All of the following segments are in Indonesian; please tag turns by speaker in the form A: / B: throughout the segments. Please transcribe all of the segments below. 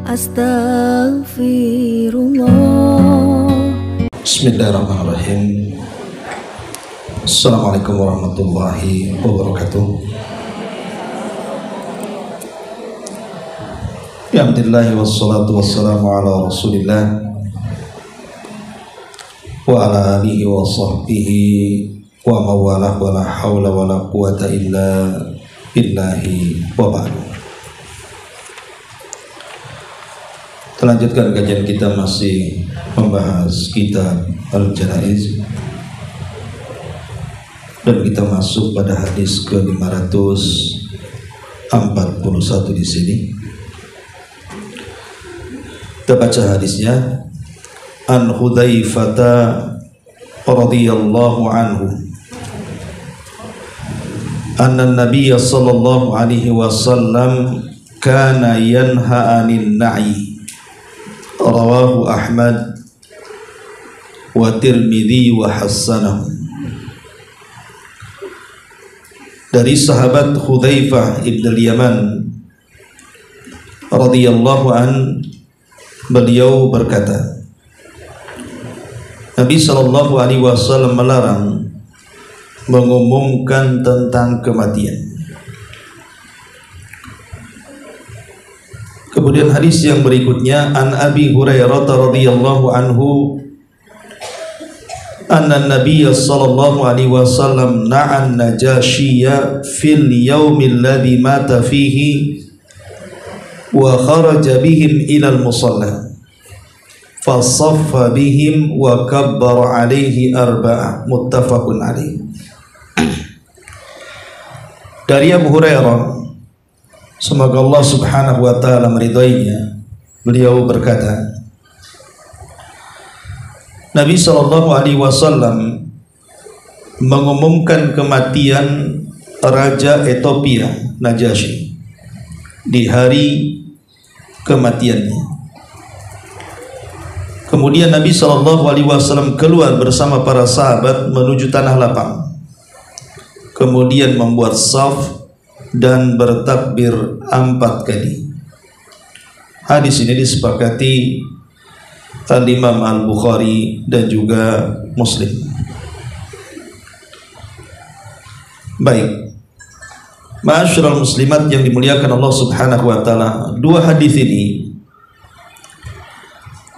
A: Astaghfirullah.
B: Bismillahirrahmanirrahim. Assalamualaikum warahmatullahi wabarakatuh. Alhamdulillah wassalatu wassalamu ala rasulillah wa ala alihi wa sahbihi wa mawalah wa la hawla wa la quwata illa billahi wa ba'du. Lanjutkan kajian kita, masih membahas kitab Al-Janaiz, dan kita masuk pada hadis ke-541 di sini. Kita baca hadisnya. An Hudzaifah radhiyallahu anhu anna an-nabiy sallallahu alaihi wasallam kana yanha 'anil na'i. Rawahu Ahmad wa Tirmidzi wa hassanahu. Dari sahabat Hudzaifah ibn al-Yaman radhiyallahu an, beliau berkata, Nabi sallallahu alaihi wasallam melarang mengumumkan tentang kematian. Kemudian hadis yang berikutnya, an Abi Hurairah radhiyallahu anhu anna Nabiy sallallahu alaihi wasallam na'an Najashiyya fil yaumil ladzi mata fihi wa kharaja bihim ila al-musalla fasaffa bihim wa kabbara alaihi arba'a, muttafaqun alaih. Dari Abu Hurairah, semoga Allah subhanahu wa ta'ala meridainya, beliau berkata, Nabi sallallahu alaihi wasallam mengumumkan kematian Raja Ethiopia Najasyi di hari kematiannya. Kemudian Nabi sallallahu alaihi wasallam keluar bersama para sahabat menuju tanah lapang, kemudian membuat shaf dan bertakbir 4 kali. Hadis ini disepakati Al-Imam Al-Bukhari dan juga Muslim. Baik, ma'asyiral muslimat yang dimuliakan Allah subhanahu wa ta'ala, dua hadis ini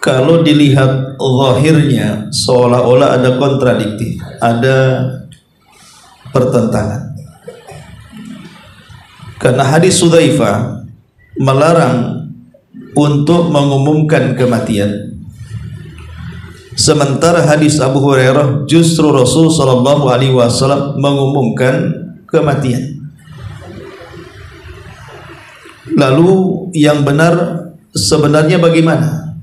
B: kalau dilihat zahirnya seolah-olah ada kontradiktif, ada pertentangan. Karena hadis Hudzaifah melarang untuk mengumumkan kematian, sementara hadis Abu Hurairah justru Rasul sallallahu alaihi wasallam mengumumkan kematian. Lalu yang benar sebenarnya bagaimana?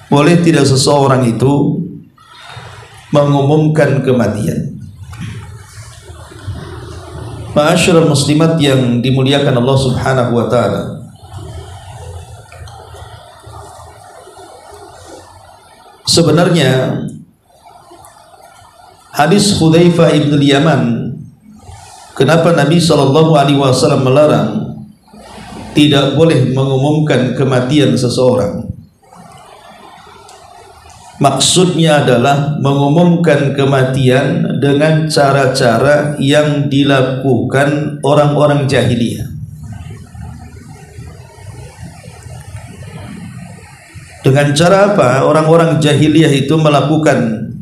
B: Boleh tidak seseorang itu mengumumkan kematian? Ma'asyiral muslimat yang dimuliakan Allah subhanahu wa ta'ala, sebenarnya hadis Hudzaifah ibn al-Yaman, kenapa Nabi sallallahu alaihi wasallam melarang tidak boleh mengumumkan kematian seseorang? Maksudnya adalah mengumumkan kematian dengan cara-cara yang dilakukan orang-orang jahiliyah. Dengan cara apa orang-orang jahiliyah itu melakukan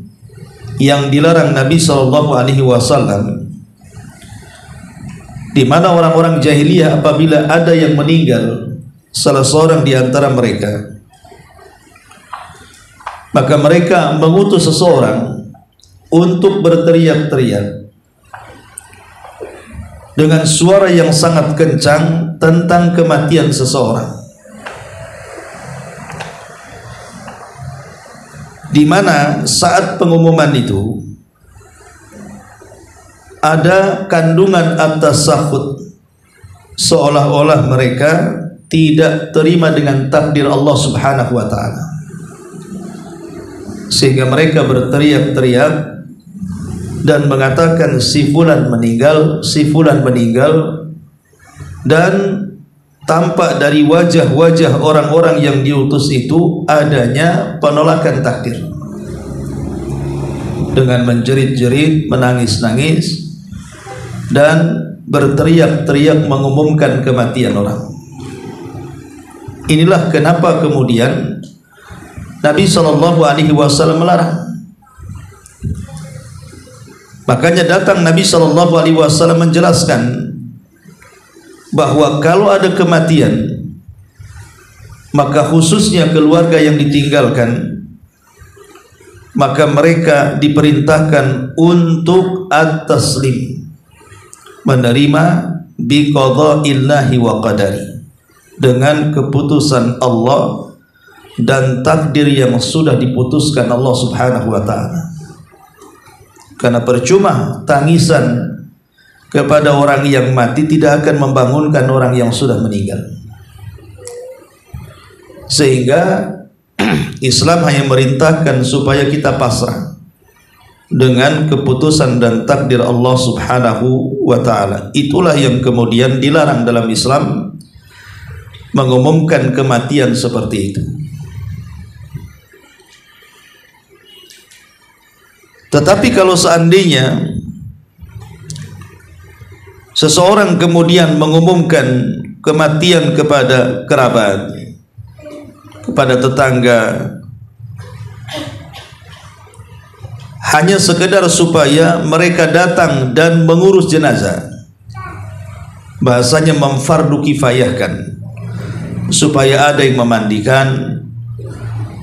B: yang dilarang Nabi sallallahu alaihi wasallam? Di mana orang-orang jahiliyah apabila ada yang meninggal salah seorang di antara mereka, maka mereka mengutus seseorang untuk berteriak-teriak dengan suara yang sangat kencang tentang kematian seseorang, di mana saat pengumuman itu ada kandungan at-tasakhut, seolah-olah mereka tidak terima dengan takdir Allah subhanahu wa ta'ala, sehingga mereka berteriak-teriak dan mengatakan si fulan meninggal, si fulan meninggal, dan tampak dari wajah-wajah orang-orang yang diutus itu adanya penolakan takdir, dengan menjerit-jerit, menangis-nangis, dan berteriak-teriak mengumumkan kematian orang. Inilah kenapa kemudian Nabi SAW melarang. Makanya datang Nabi SAW menjelaskan bahwa kalau ada kematian, maka khususnya keluarga yang ditinggalkan, maka mereka diperintahkan untuk at-taslim, menerima biqadaillahi wa qadari, dengan keputusan Allah dan takdir yang sudah diputuskan Allah Subhanahu wa ta'ala. Karena percuma tangisan kepada orang yang mati tidak akan membangunkan orang yang sudah meninggal. Sehingga Islam hanya merintahkan supaya kita pasrah dengan keputusan dan takdir Allah Subhanahu wa ta'ala. Itulah yang kemudian dilarang dalam Islam, mengumumkan kematian seperti itu. Tetapi kalau seandainya seseorang kemudian mengumumkan kematian kepada kerabat, kepada tetangga, hanya sekedar supaya mereka datang dan mengurus jenazah, bahasanya memfardu kifayahkan, supaya ada yang memandikan,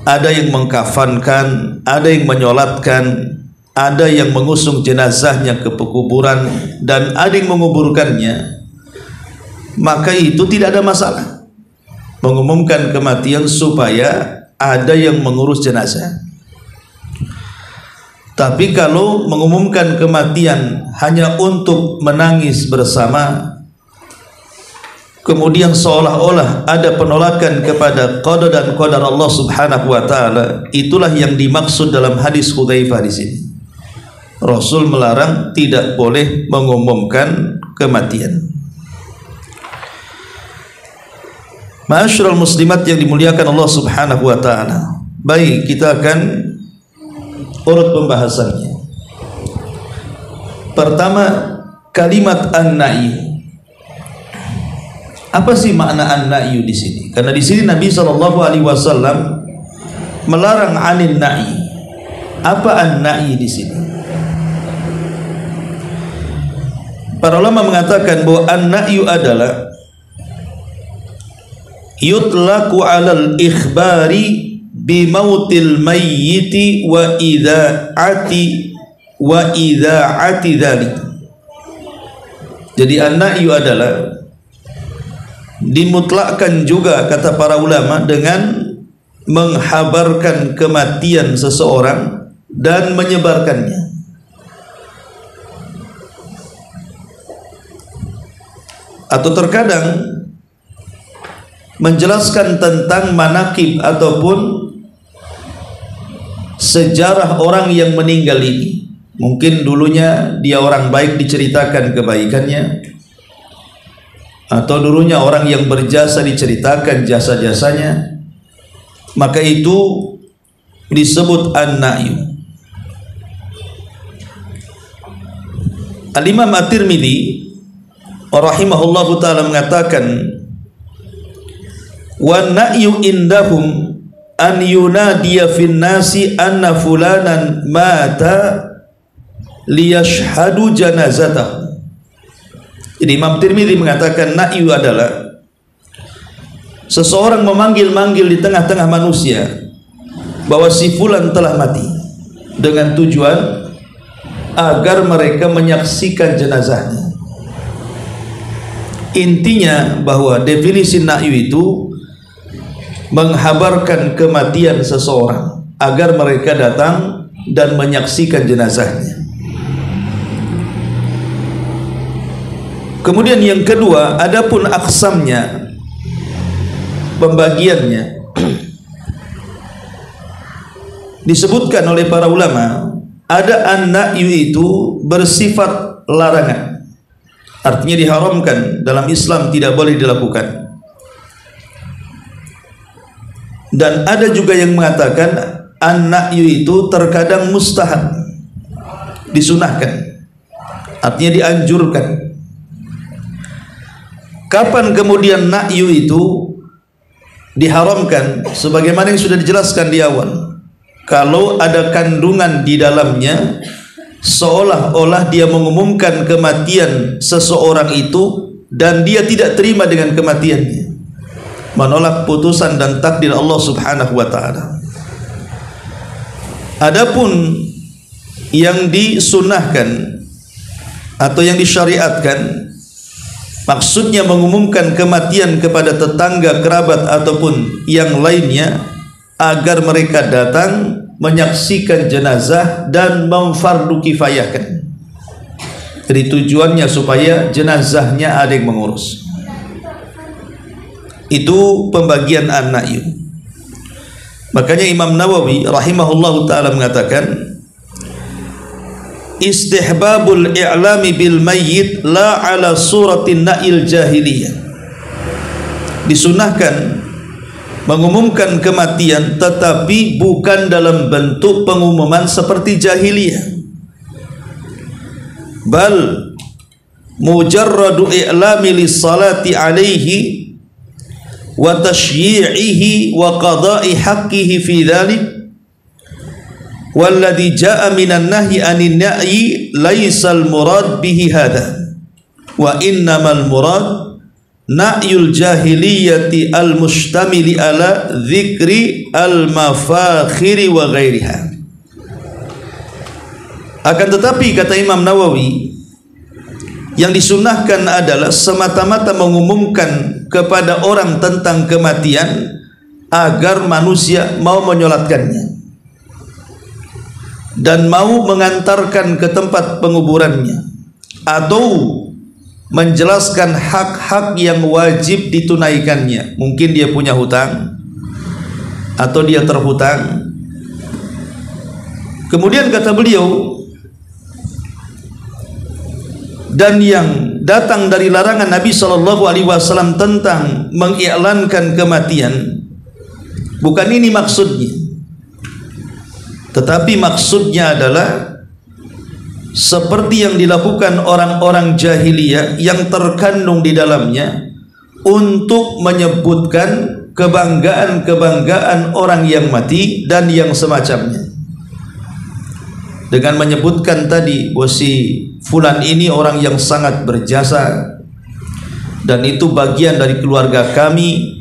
B: ada yang mengkafankan, ada yang menyolatkan, ada yang mengusung jenazahnya ke pekuburan, dan ada yang menguburkannya, maka itu tidak ada masalah. Mengumumkan kematian supaya ada yang mengurus jenazah. Tapi kalau mengumumkan kematian hanya untuk menangis bersama, kemudian seolah-olah ada penolakan kepada qada dan qadar Allah Subhanahu wa ta'ala, itulah yang dimaksud dalam hadis Hudzaifah di sini. Rasul melarang, tidak boleh mengumumkan kematian. Ma'asyiral muslimat yang dimuliakan Allah Subhanahu wa ta'ala. Baik, kita akan urut pembahasannya. Pertama, kalimat an-na'yu. Apa sih makna an-na'yu di sini? Karena di sini Nabi SAW melarang anin na'i. Apa an-na'i di sini? Para ulama mengatakan bahwa an-na'yu adalah yutlaqu 'alal ikhbari bi mautil mayyiti wa idza'ati dzalik. Jadi an-na'yu adalah dimutlakkan juga, kata para ulama, dengan menghabarkan kematian seseorang dan menyebarkannya. Atau terkadang menjelaskan tentang manakib ataupun sejarah orang yang meninggal ini. Mungkin dulunya dia orang baik, diceritakan kebaikannya, atau dulunya orang yang berjasa, diceritakan jasa-jasanya. Maka itu disebut an-na'yu. Al-Imam At-Tirmidzi rahimahullahu ta'ala mengatakan, wa na'yu indahum an yunadiya fin nasi anna fulanan mata liyashhadu janazatahu. Jadi Imam Tirmidzi mengatakan na'yu adalah seseorang memanggil-manggil di tengah-tengah manusia bahwa si fulan telah mati, dengan tujuan agar mereka menyaksikan jenazahnya. Intinya bahwa definisi na'yu itu menghabarkan kematian seseorang agar mereka datang dan menyaksikan jenazahnya. Kemudian yang kedua, adapun aqsamnya, pembagiannya, disebutkan oleh para ulama, ada an-na'yu itu bersifat larangan, artinya diharamkan dalam Islam, tidak boleh dilakukan. Dan ada juga yang mengatakan an-na'yu itu terkadang mustahab, disunahkan, artinya dianjurkan. Kapan kemudian na'yu itu diharamkan? Sebagaimana yang sudah dijelaskan di awal, kalau ada kandungan di dalamnya, seolah-olah dia mengumumkan kematian seseorang itu dan dia tidak terima dengan kematiannya, menolak putusan dan takdir Allah Subhanahu wa taala. Adapun yang disunahkan atau yang disyariatkan, maksudnya mengumumkan kematian kepada tetangga, kerabat ataupun yang lainnya agar mereka datang menyaksikan jenazah dan memfardu kifayahkan. Jadi tujuannya supaya jenazahnya ada yang mengurus. Itu pembagian an-na'yu. Makanya Imam Nawawi rahimahullahu ta'ala mengatakan, istihbabul i'lami bil mayyit la ala suratin na'il jahiliyah. Disunahkan mengumumkan kematian tetapi bukan dalam bentuk pengumuman seperti jahiliyah. Bal mujarradu i'lami lis salati alaihi wa tashyi'ihi wa qada'i haqqihi fi dhalik walladhi ja'a minan nahyi anin na'yi laysal murad bihi hadha wa innamal murad na'yul jahiliyati al-mustamili ala dzikri al-mafakhiri wa ghairiha. Akan tetapi kata Imam Nawawi, yang disunahkan adalah semata-mata mengumumkan kepada orang tentang kematian agar manusia mau menyolatkannya dan mau mengantarkan ke tempat penguburannya, atau menjelaskan hak-hak yang wajib ditunaikannya. Mungkin dia punya hutang atau dia terhutang. Kemudian kata beliau, dan yang datang dari larangan Nabi SAW tentang mengiklankan kematian, bukan ini maksudnya, tetapi maksudnya adalah seperti yang dilakukan orang-orang jahiliyah yang terkandung di dalamnya untuk menyebutkan kebanggaan-kebanggaan orang yang mati dan yang semacamnya, dengan menyebutkan tadi bahwa si fulan ini orang yang sangat berjasa dan itu bagian dari keluarga kami,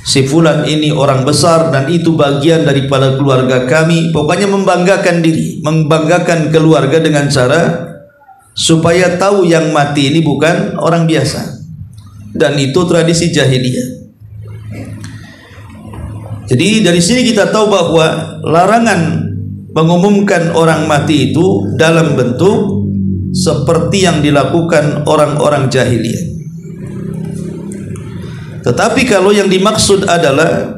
B: si fulan ini orang besar dan itu bagian daripada keluarga kami. Pokoknya membanggakan diri, membanggakan keluarga dengan cara supaya tahu yang mati ini bukan orang biasa. Dan itu tradisi jahiliyah. Jadi dari sini kita tahu bahwa larangan mengumumkan orang mati itu dalam bentuk seperti yang dilakukan orang-orang jahiliyah. Tetapi kalau yang dimaksud adalah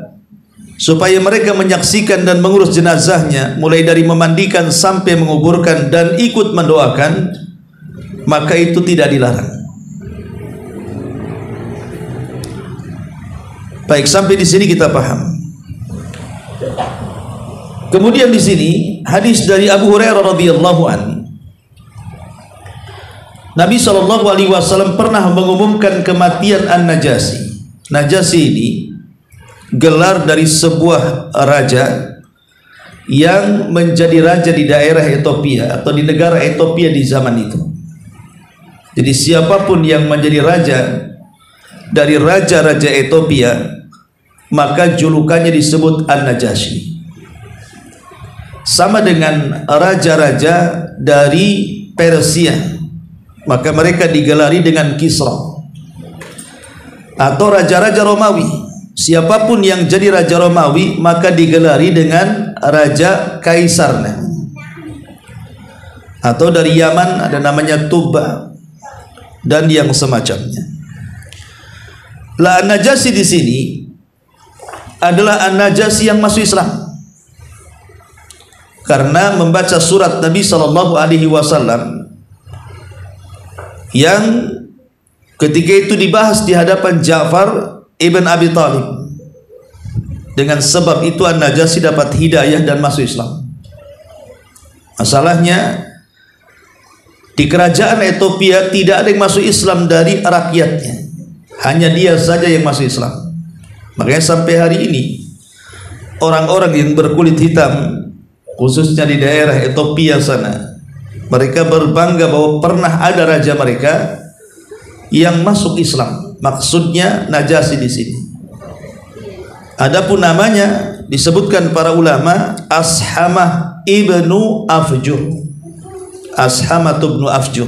B: supaya mereka menyaksikan dan mengurus jenazahnya, mulai dari memandikan sampai menguburkan dan ikut mendoakan, maka itu tidak dilarang. Baik, sampai di sini kita paham. Kemudian di sini hadis dari Abu Hurairah radhiyallahu an, Nabi SAW pernah mengumumkan kematian An-Najasi. Najasi ini gelar dari sebuah raja yang menjadi raja di daerah Ethiopia atau di negara Ethiopia di zaman itu. Jadi siapapun yang menjadi raja dari raja-raja Ethiopia, maka julukannya disebut An-Najasyi. Sama dengan raja-raja dari Persia, maka mereka digelari dengan Kisra. Atau raja-raja Romawi, siapapun yang jadi raja Romawi maka digelari dengan raja Kaisarnya. Atau dari Yaman ada namanya Tuba dan yang semacamnya. An-Najasyi di sini adalah An-Najasyi yang masuk Islam, karena membaca surat Nabi SAW yang ketika itu dibahas di hadapan Ja'far ibn Abi Talib. Dengan sebab itu An-Najasyi dapat hidayah dan masuk Islam. Masalahnya di kerajaan Ethiopia tidak ada yang masuk Islam dari rakyatnya, hanya dia saja yang masuk Islam. Makanya sampai hari ini orang-orang yang berkulit hitam, khususnya di daerah Ethiopia sana, mereka berbangga bahwa pernah ada raja mereka yang masuk Islam. Maksudnya Najasyi di sini. Adapun namanya disebutkan para ulama Ashamah ibnu Afjur. Ashamah ibnu Afjur.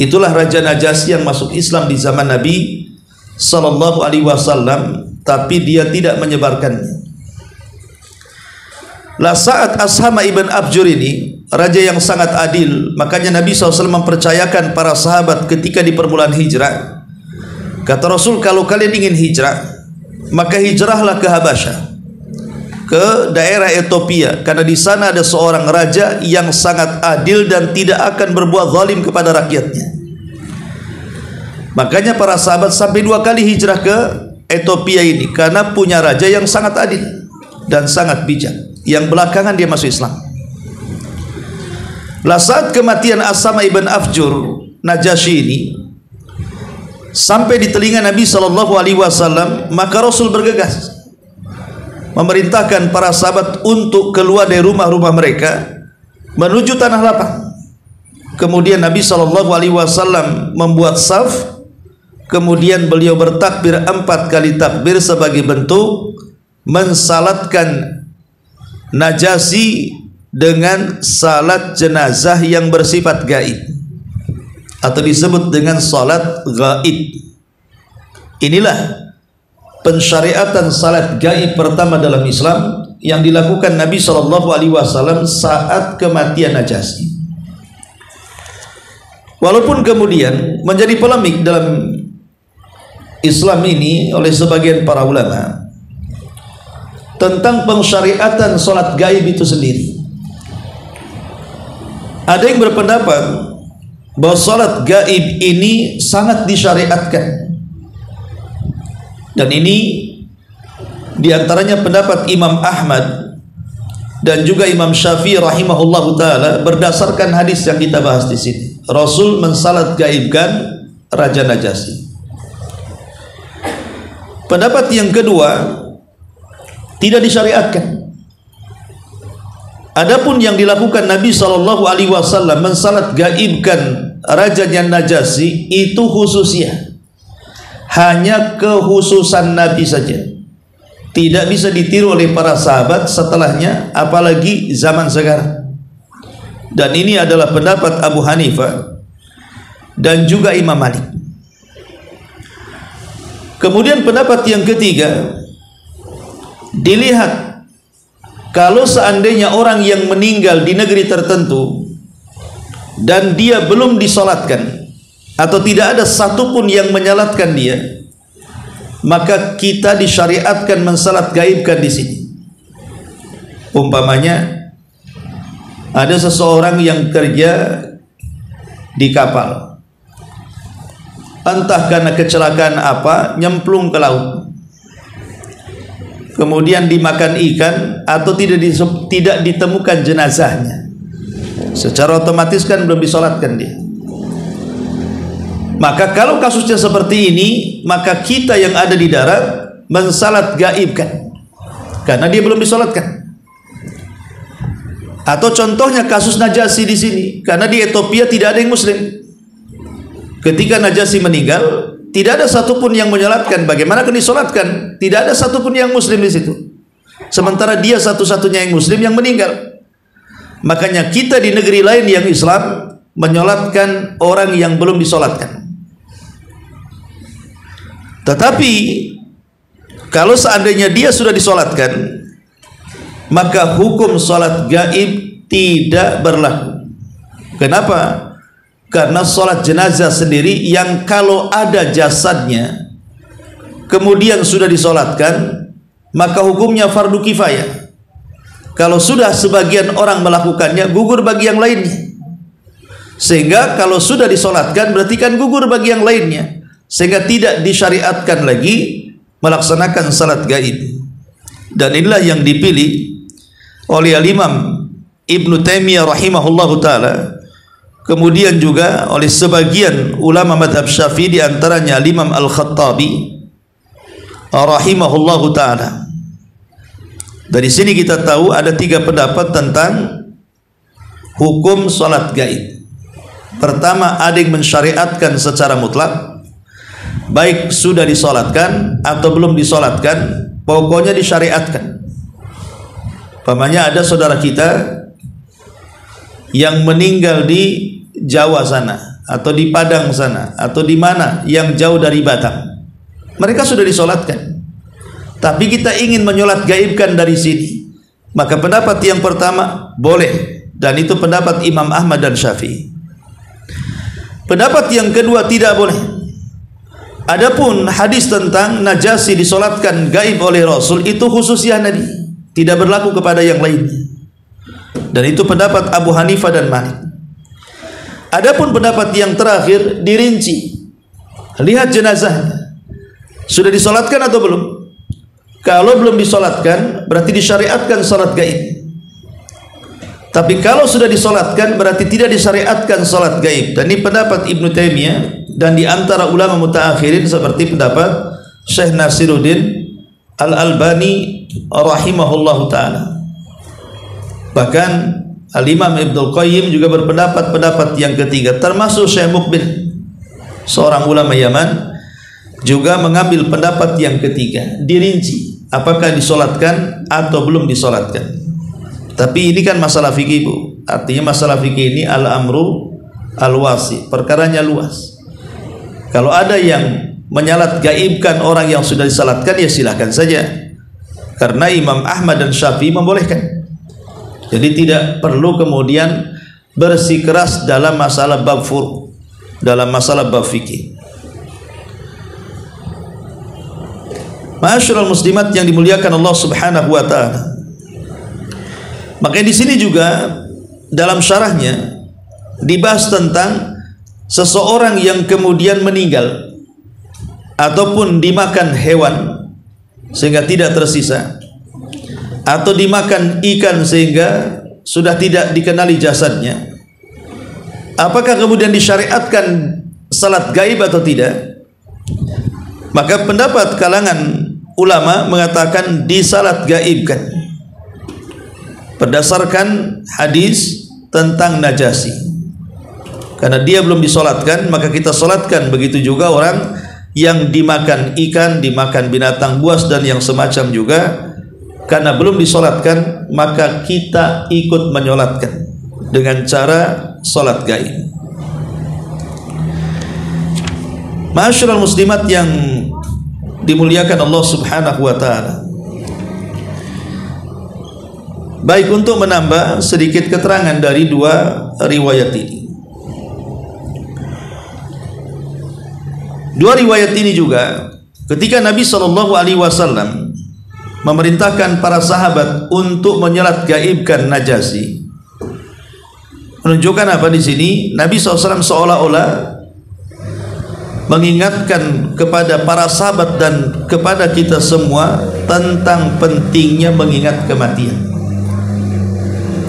B: Itulah Raja Najasyi yang masuk Islam di zaman Nabi sallallahu alaihi wasallam, tapi dia tidak menyebarkannya. Lah saat Ashamah ibn Afjur ini raja yang sangat adil, makanya Nabi SAW mempercayakan para sahabat ketika di permulaan hijrah. Kata Rasul, kalau kalian ingin hijrah, maka hijrahlah ke Habasyah, ke daerah Ethiopia, karena di sana ada seorang raja yang sangat adil dan tidak akan berbuat zalim kepada rakyatnya. Makanya para sahabat sampai 2 kali hijrah ke Ethiopia ini karena punya raja yang sangat adil dan sangat bijak, yang belakangan dia masuk Islam. Lah saat kematian Ashamah ibn Afjur, Najasyi ini sampai di telinga Nabi sallallahu alaihi wasallam, maka Rasul bergegas memerintahkan para sahabat untuk keluar dari rumah-rumah mereka menuju tanah lapang. Kemudian Nabi sallallahu alaihi wasallam membuat saf, kemudian beliau bertakbir 4 kali takbir sebagai bentuk mensalatkan Najasyi dengan salat jenazah yang bersifat gaib, atau disebut dengan salat gaib. Inilah pensyariatan salat gaib pertama dalam Islam yang dilakukan Nabi SAW saat kematian Najasyi. Walaupun kemudian menjadi polemik dalam Islam ini oleh sebagian para ulama tentang pensyariatan salat gaib itu sendiri. Ada yang berpendapat bahwa salat gaib ini sangat disyariatkan, dan ini diantaranya pendapat Imam Ahmad dan juga Imam Syafi'i rahimahullahu taala berdasarkan hadis yang kita bahas di sini. Rasul mensalat gaibkan Raja Najasyi. Pendapat yang kedua, tidak disyariatkan. Adapun yang dilakukan Nabi SAW mensalat gaibkan Raja Najasyi itu khususnya, hanya kekhususan Nabi saja, tidak bisa ditiru oleh para sahabat setelahnya, apalagi zaman sekarang. Dan ini adalah pendapat Abu Hanifah dan juga Imam Malik. Kemudian pendapat yang ketiga, dilihat kalau seandainya orang yang meninggal di negeri tertentu dan dia belum disolatkan atau tidak ada satupun yang menyalatkan dia, maka kita disyariatkan mensalat gaibkan di sini. Umpamanya ada seseorang yang kerja di kapal, entah karena kecelakaan apa nyemplung ke laut, kemudian dimakan ikan atau tidak ditemukan jenazahnya, secara otomatis kan belum disolatkan dia. Maka kalau kasusnya seperti ini, maka kita yang ada di darat mensalat gaibkan karena dia belum disolatkan. Atau contohnya kasus Najasyi di sini, karena di Ethiopia tidak ada yang muslim. Ketika Najasyi meninggal, tidak ada satupun yang menyolatkan. Bagaimana akan disolatkan? Tidak ada satupun yang muslim di situ. Sementara dia satu-satunya yang muslim yang meninggal. Makanya kita di negeri lain yang Islam menyolatkan orang yang belum disolatkan. Tetapi kalau seandainya dia sudah disolatkan, maka hukum salat gaib tidak berlaku. Kenapa? Karena salat jenazah sendiri yang kalau ada jasadnya kemudian sudah disolatkan, maka hukumnya fardu kifayah. Kalau sudah sebagian orang melakukannya, gugur bagi yang lainnya. Sehingga kalau sudah disolatkan berarti kan gugur bagi yang lainnya, sehingga tidak disyariatkan lagi melaksanakan salat gaib. Dan inilah yang dipilih oleh Al-Imam Ibnu Taimiyah rahimahullahu taala, kemudian juga oleh sebagian ulama madhab Syafi'i, di antaranya Imam Al-Khattabi rahimahullahu taala. Dari sini kita tahu ada 3 pendapat tentang hukum salat gaib. Pertama, ada yang mensyariatkan secara mutlak, baik sudah disolatkan atau belum disolatkan, pokoknya disyariatkan. Umpamanya ada saudara kita yang meninggal di Jawa sana, atau di Padang sana, atau di mana yang jauh dari Batam. Mereka sudah disolatkan, tapi kita ingin menyolat gaibkan dari sini. Maka pendapat yang pertama boleh, dan itu pendapat Imam Ahmad dan Syafi'i. Pendapat yang kedua tidak boleh. Adapun hadis tentang Najasyi disolatkan gaib oleh Rasul, itu khususnya Nabi, tidak berlaku kepada yang lainnya. Dan itu pendapat Abu Hanifah dan Malik. Adapun pendapat yang terakhir dirinci. Lihat jenazahnya, sudah disolatkan atau belum? Kalau belum disolatkan, berarti disyariatkan salat gaib. Tapi kalau sudah disolatkan, berarti tidak disyariatkan salat gaib. Dan ini pendapat Ibnu Taimiyah, dan di antara ulama mutaakhirin seperti pendapat Syekh Nasiruddin Al-Albani rahimahullahu taala. Bahkan Al-Imam Ibnul Qayyim juga berpendapat pendapat yang ketiga, termasuk Syekh Muqbil, seorang ulama Yaman, juga mengambil pendapat yang ketiga, dirinci apakah disolatkan atau belum disolatkan. Tapi ini kan masalah fikih, Bu. Artinya masalah fikih ini al-amru al-wasi, perkaranya luas. Kalau ada yang menyalat gaibkan orang yang sudah disalatkan, ya silahkan saja, karena Imam Ahmad dan Syafi'i membolehkan. Jadi tidak perlu kemudian bersikeras dalam masalah bab furu', dalam masalah bab fikih. Ma'asyiral muslimat yang dimuliakan Allah Subhanahu wa taala. Makanya di sini juga dalam syarahnya dibahas tentang seseorang yang kemudian meninggal ataupun dimakan hewan sehingga tidak tersisa, atau dimakan ikan sehingga sudah tidak dikenali jasadnya. Apakah kemudian disyariatkan salat gaib atau tidak? Maka pendapat kalangan ulama mengatakan disalat gaibkan berdasarkan hadis tentang Najasyi. Karena dia belum disolatkan, maka kita solatkan. Begitu juga orang yang dimakan ikan, dimakan binatang buas dan yang semacam juga, karena belum disolatkan, maka kita ikut menyolatkan dengan cara solat gaib. Ma'asyiral muslimat yang dimuliakan Allah Subhanahu wa taala. Baik, untuk menambah sedikit keterangan dari 2 riwayat ini. 2 riwayat ini juga ketika Nabi SAW memerintahkan para sahabat untuk menyolat gaibkan Najasyi, menunjukkan apa di sini? Nabi SAW seolah-olah mengingatkan kepada para sahabat dan kepada kita semua tentang pentingnya mengingat kematian,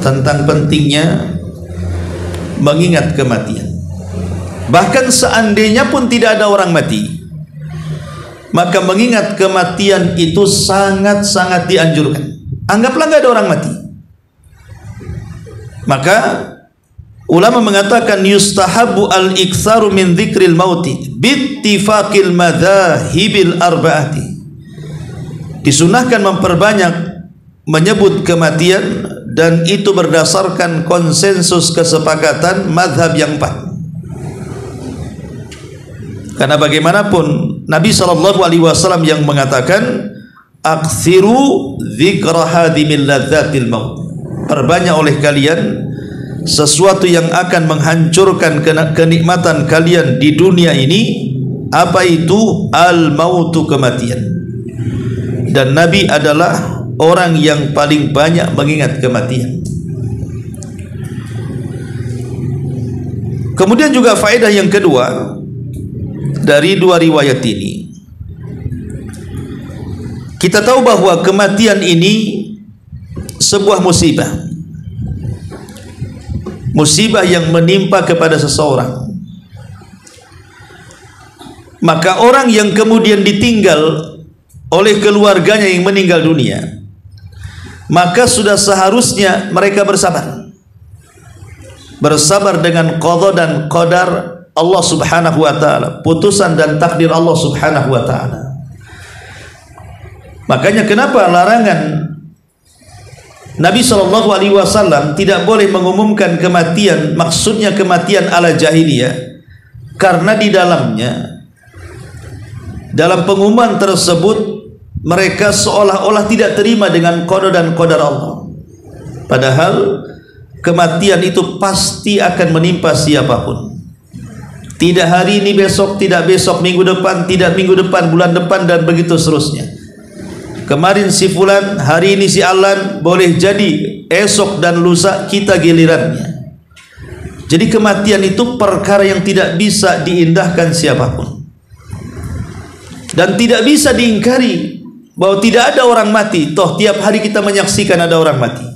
B: tentang pentingnya mengingat kematian. Bahkan seandainya pun tidak ada orang mati, maka mengingat kematian itu sangat-sangat dianjurkan. Anggaplah nggak ada orang mati, maka ulama mengatakan yustahabu al-iktsaru min dzikril mauti bittifaqil madzahibil arba'ati. Disunahkan memperbanyak menyebut kematian, dan itu berdasarkan konsensus kesepakatan mazhab yang 4. Karena bagaimanapun Nabi SAW yang mengatakan aksiru dzikra hadimil ladzatil maut, perbanyak oleh kalian sesuatu yang akan menghancurkan kenikmatan kalian di dunia ini. Apa itu? Al-mautu, kematian. Dan Nabi adalah orang yang paling banyak mengingat kematian. Kemudian juga faedah yang kedua dari 2 riwayat ini, Kita tahu bahwa kematian ini sebuah musibah. Musibah yang menimpa kepada seseorang. Maka orang yang kemudian ditinggal oleh keluarganya yang meninggal dunia, maka sudah seharusnya mereka bersabar. Bersabar dengan qada dan qadar Allah Subhanahu wa taala, putusan dan takdir Allah Subhanahu wa taala. Makanya kenapa larangan Nabi SAW tidak boleh mengumumkan kematian, maksudnya kematian ala jahiliyah, karena di dalamnya, dalam pengumuman tersebut mereka seolah-olah tidak terima dengan qada dan qadar Allah. Padahal kematian itu pasti akan menimpa siapapun. Tidak hari ini, besok, tidak besok, minggu depan, tidak minggu depan, bulan depan, dan begitu seterusnya. Kemarin si fulan, hari ini si alan, boleh jadi esok dan lusa kita gilirannya. Jadi kematian itu perkara yang tidak bisa diindahkan siapapun, dan tidak bisa diingkari bahwa tidak ada orang mati. Toh tiap hari kita menyaksikan ada orang mati.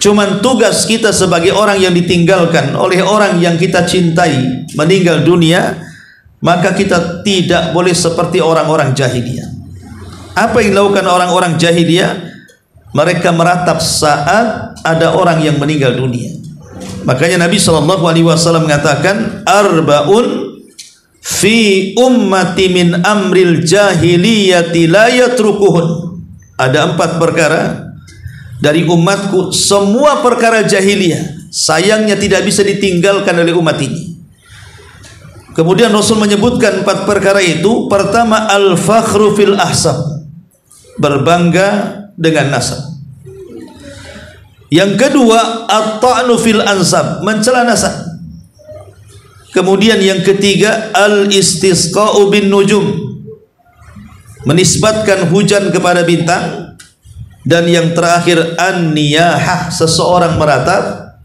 B: Cuman tugas kita sebagai orang yang ditinggalkan oleh orang yang kita cintai meninggal dunia, maka kita tidak boleh seperti orang-orang jahiliyah. Apa yang dilakukan orang-orang jahiliyah? Mereka meratap saat ada orang yang meninggal dunia. Makanya Nabi SAW mengatakan, arba'un fi ummati min amril jahiliyati la yatrukuhun. Ada 4 perkara dari umatku, semua perkara jahiliyah sayangnya tidak bisa ditinggalkan oleh umat ini. Kemudian Rasul menyebutkan 4 perkara itu. Pertama, al-fakhru fil ahsab, berbangga dengan nasab. Yang kedua, at-ta'nu fil ansab, mencela nasab. Kemudian yang ketiga, al-istisqa'u bin nujum, menisbatkan hujan kepada bintang. Dan yang terakhir, an-niyahah, seseorang meratap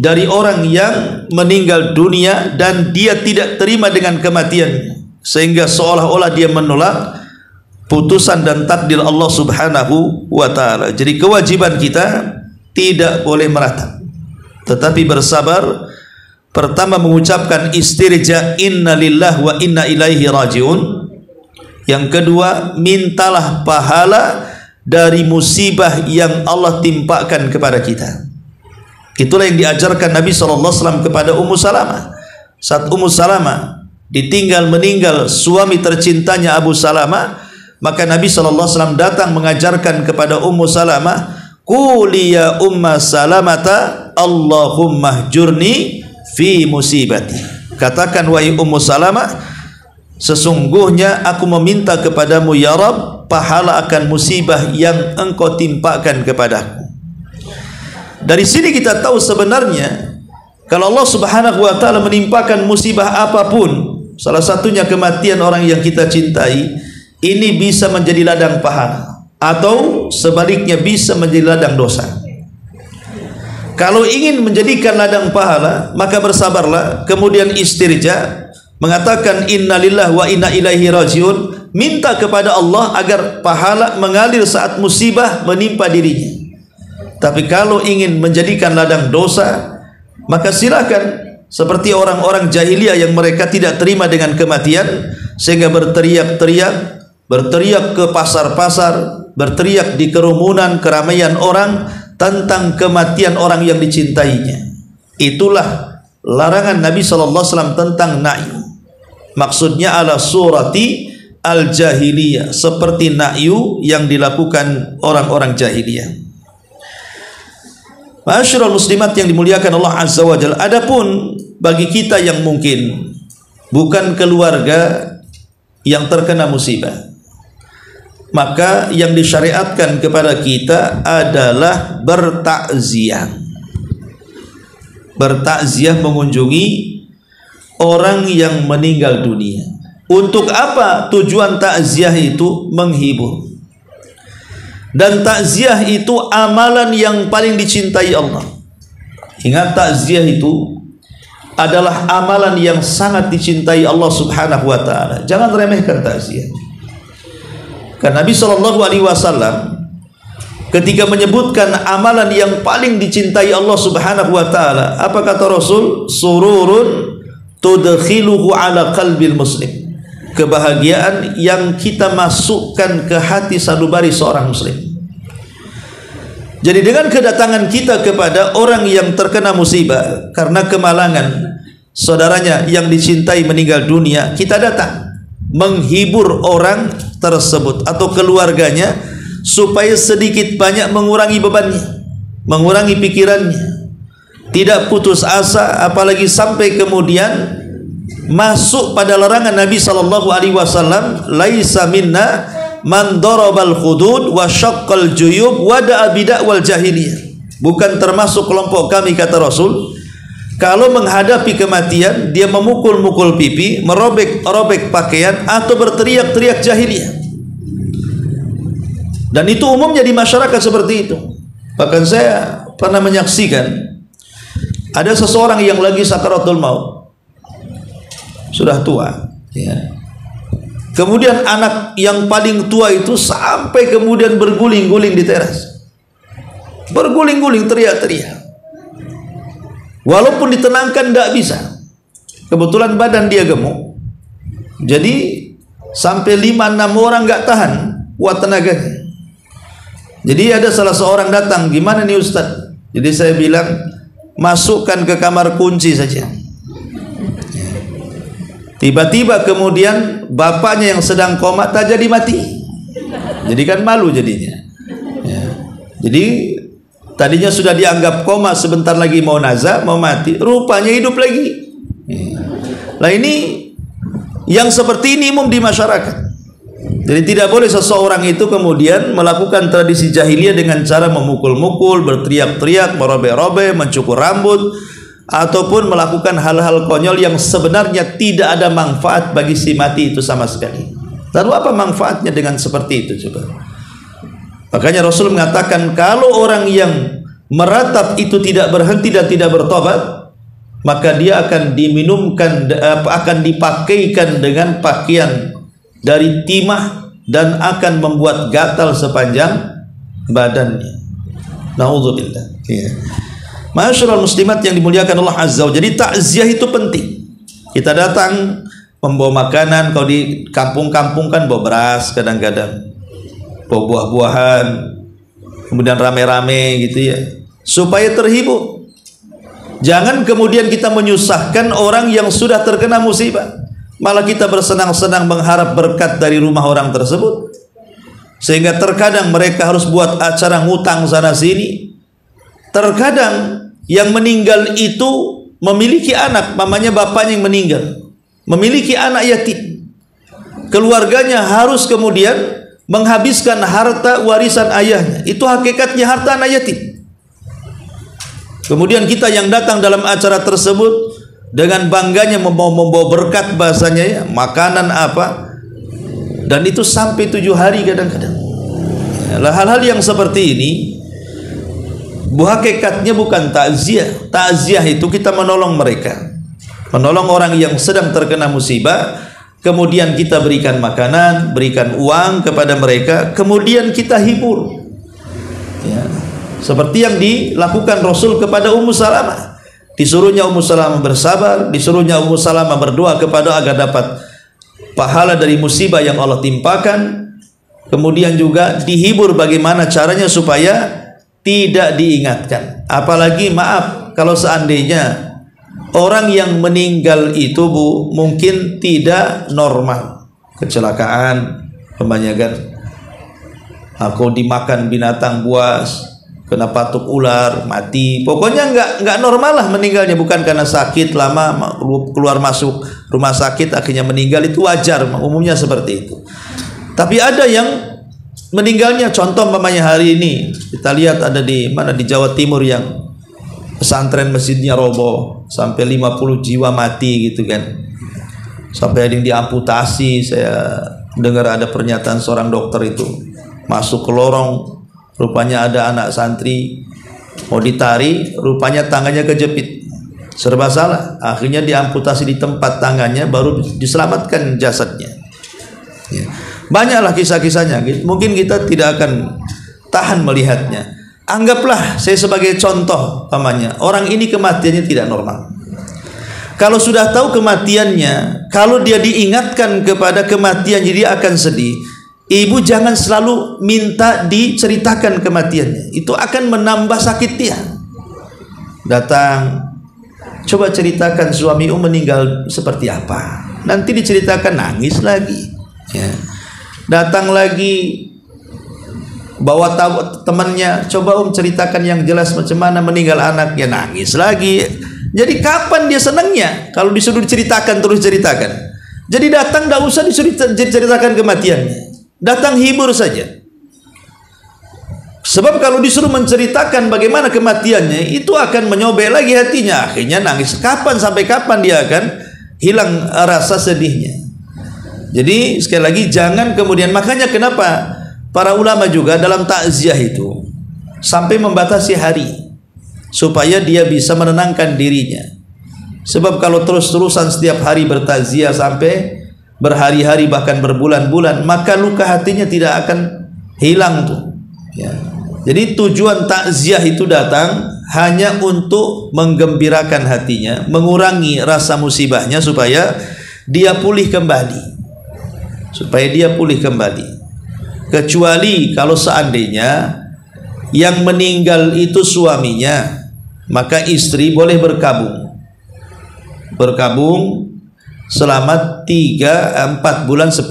B: dari orang yang meninggal dunia dan dia tidak terima dengan kematian, sehingga seolah-olah dia menolak putusan dan takdir Allah Subhanahu wa taala. Jadi kewajiban kita tidak boleh meratap, tetapi bersabar. Pertama, mengucapkan istirja, inna lillahi wa inna ilaihi rajiun. Yang kedua, mintalah pahala dari musibah yang Allah timpakan kepada kita. Itulah yang diajarkan Nabi SAW kepada Ummu Salamah. Saat Ummu Salamah ditinggal meninggal suami tercintanya Abu Salamah, maka Nabi SAW datang mengajarkan kepada Ummu Salamah, quli ya Umma Salamata Allahumma jurni fi musibati. Katakan wahai Ummu Salamah, sesungguhnya aku meminta kepadamu ya Rabb pahala akan musibah yang engkau timpakan kepadaku. Dari sini kita tahu sebenarnya kalau Allah Subhanahu wa taala menimpakan musibah apapun, salah satunya kematian orang yang kita cintai, ini bisa menjadi ladang pahala, atau sebaliknya bisa menjadi ladang dosa. Kalau ingin menjadikan ladang pahala, maka bersabarlah, kemudian istirja, mengatakan innalillahi wa inna ilaihi rajiun, minta kepada Allah agar pahala mengalir saat musibah menimpa dirinya. Tapi kalau ingin menjadikan ladang dosa, maka silakan seperti orang-orang jahiliyah yang mereka tidak terima dengan kematian, sehingga berteriak ke pasar-pasar, berteriak di kerumunan keramaian orang tentang kematian orang yang dicintainya. Itulah larangan Nabi SAW tentang na'yu. Maksudnya ala surati al-jahiliyah, seperti na'yu yang dilakukan orang-orang jahiliyah. Ma'asyiral muslimat yang dimuliakan Allah Azza wa Jalla, adapun bagi kita yang mungkin bukan keluarga yang terkena musibah, maka yang disyariatkan kepada kita adalah bertakziah. Bertakziah, mengunjungi orang yang meninggal dunia. Untuk apa tujuan takziah itu? Menghibur. Dan takziah itu amalan yang paling dicintai Allah. Ingat, takziah itu adalah amalan yang sangat dicintai Allah Subhanahu wa taala. Jangan remehkan takziah. Karena Nabi SAW ketika menyebutkan amalan yang paling dicintai Allah Subhanahu wa taala, apa kata Rasul? Sururun tudkhiluhu ala qalbil muslim. Kebahagiaan yang kita masukkan ke hati sanubari seorang muslim. Jadi dengan kedatangan kita kepada orang yang terkena musibah karena kemalangan saudaranya yang dicintai meninggal dunia, kita datang menghibur orang tersebut atau keluarganya supaya sedikit banyak mengurangi bebannya, mengurangi pikirannya, tidak putus asa, apalagi sampai kemudian masuk pada larangan Nabi SAW, laisa minna man darabal khudud wa syaqqal juyub wa da'a bid'wal jahiliyah. Bukan termasuk kelompok kami, kata Rasul, kalau menghadapi kematian dia memukul-mukul pipi, merobek-robek pakaian atau berteriak-teriak jahiliyah. Dan itu umumnya di masyarakat seperti itu. Bahkan saya pernah menyaksikan ada seseorang yang lagi sakaratul maut, sudah tua, ya. Kemudian anak yang paling tua itu sampai kemudian berguling-guling di teras, berguling-guling, teriak-teriak. Walaupun ditenangkan tidak bisa. Kebetulan badan dia gemuk, jadi sampai 5-6 orang nggak tahan kuat tenaganya. Jadi ada salah seorang datang, gimana nih Ustaz? Jadi saya bilang, masukkan ke kamar kunci saja. Tiba-tiba kemudian bapaknya yang sedang koma tak jadi mati. Jadi kan malu jadinya. Ya. Jadi tadinya sudah dianggap koma, sebentar lagi mau nazar, mau mati, rupanya hidup lagi. Nah ini yang seperti ini umum di masyarakat. Jadi tidak boleh seseorang itu kemudian melakukan tradisi jahiliyah dengan cara memukul-mukul, berteriak-teriak, merobek-robek, mencukur rambut, ataupun melakukan hal-hal konyol yang sebenarnya tidak ada manfaat bagi si mati itu sama sekali. Lalu apa manfaatnya dengan seperti itu coba? Makanya Rasul mengatakan kalau orang yang meratap itu tidak berhenti dan tidak bertobat, maka dia akan diminumkan, akan dipakaikan dengan pakaian dari timah dan akan membuat gatal sepanjang badannya. Nauzubillah. Ya. Masyaallah muslimat yang dimuliakan Allah Azza wa Jalla. Jadi takziah itu penting. Kita datang membawa makanan, kalau di kampung-kampung kan bawa beras kadang-kadang, bawa buah-buahan, kemudian rame-rame gitu ya, supaya terhibur. Jangan kemudian kita menyusahkan orang yang sudah terkena musibah, malah kita bersenang-senang mengharap berkat dari rumah orang tersebut, sehingga terkadang mereka harus buat acara ngutang sana sini. Terkadang yang meninggal itu memiliki anak, mamanya bapaknya yang meninggal, memiliki anak yatim, keluarganya harus kemudian menghabiskan harta warisan ayahnya. Itu hakikatnya harta anak yatim. Kemudian kita yang datang dalam acara tersebut dengan bangganya membawa berkat, bahasanya ya, makanan apa, dan itu sampai 7 hari kadang-kadang. Hal-hal yang seperti ini hakikatnya bukan takziah. Takziah itu kita menolong mereka, menolong orang yang sedang terkena musibah, kemudian kita berikan makanan, berikan uang kepada mereka, kemudian kita hibur ya. Seperti yang dilakukan Rasul kepada Ummu Salamah. Disuruhnya Ummu Salamah bersabar, disuruhnya Ummu Salamah berdoa kepada agar dapat pahala dari musibah yang Allah timpakan. Kemudian juga dihibur bagaimana caranya supaya tidak diingatkan. Apalagi maaf kalau seandainya orang yang meninggal itu Bu mungkin tidak normal, kecelakaan, kebanyakan aku dimakan binatang buas, kena patuk ular, mati. Pokoknya nggak normal lah meninggalnya, bukan karena sakit lama keluar masuk rumah sakit akhirnya meninggal, itu wajar, umumnya seperti itu. Tapi ada yang meninggalnya, contoh mamanya hari ini kita lihat ada di mana, di Jawa Timur, yang pesantren masjidnya roboh sampai 50 jiwa mati gitu kan, sampai ada yang diamputasi. Saya dengar ada pernyataan seorang dokter itu masuk ke lorong, rupanya ada anak santri mau ditari, rupanya tangannya kejepit, serba salah, akhirnya diamputasi di tempat tangannya, baru diselamatkan jasadnya ya. Banyaklah kisah-kisahnya. Mungkin kita tidak akan tahan melihatnya. Anggaplah saya sebagai contoh pamannya. Orang ini kematiannya tidak normal. Kalau sudah tahu kematiannya, kalau dia diingatkan kepada kematian jadi akan sedih. Ibu jangan selalu minta diceritakan kematiannya. Itu akan menambah sakit dia. Datang, coba ceritakan suamimu meninggal seperti apa. Nanti diceritakan, nangis lagi. Ya. Datang lagi, bawa temannya, coba ceritakan yang jelas macam mana meninggal anaknya, nangis lagi. Jadi kapan dia senangnya? Kalau disuruh diceritakan, terus ceritakan. Jadi datang tidak usah disuruh ceritakan kematiannya. Datang hibur saja. Sebab kalau disuruh menceritakan bagaimana kematiannya, itu akan menyobek lagi hatinya. Akhirnya nangis. Kapan sampai kapan dia akan hilang rasa sedihnya? Jadi sekali lagi jangan kemudian, makanya kenapa para ulama juga dalam takziah itu sampai membatasi hari, supaya dia bisa menenangkan dirinya. Sebab kalau terus-terusan setiap hari bertakziah sampai berhari-hari bahkan berbulan-bulan, maka luka hatinya tidak akan hilang tuh. Ya. Jadi tujuan takziah itu datang hanya untuk menggembirakan hatinya, mengurangi rasa musibahnya supaya dia pulih kembali. Kecuali kalau seandainya yang meninggal itu suaminya, maka istri boleh berkabung selama 3-4 bulan 10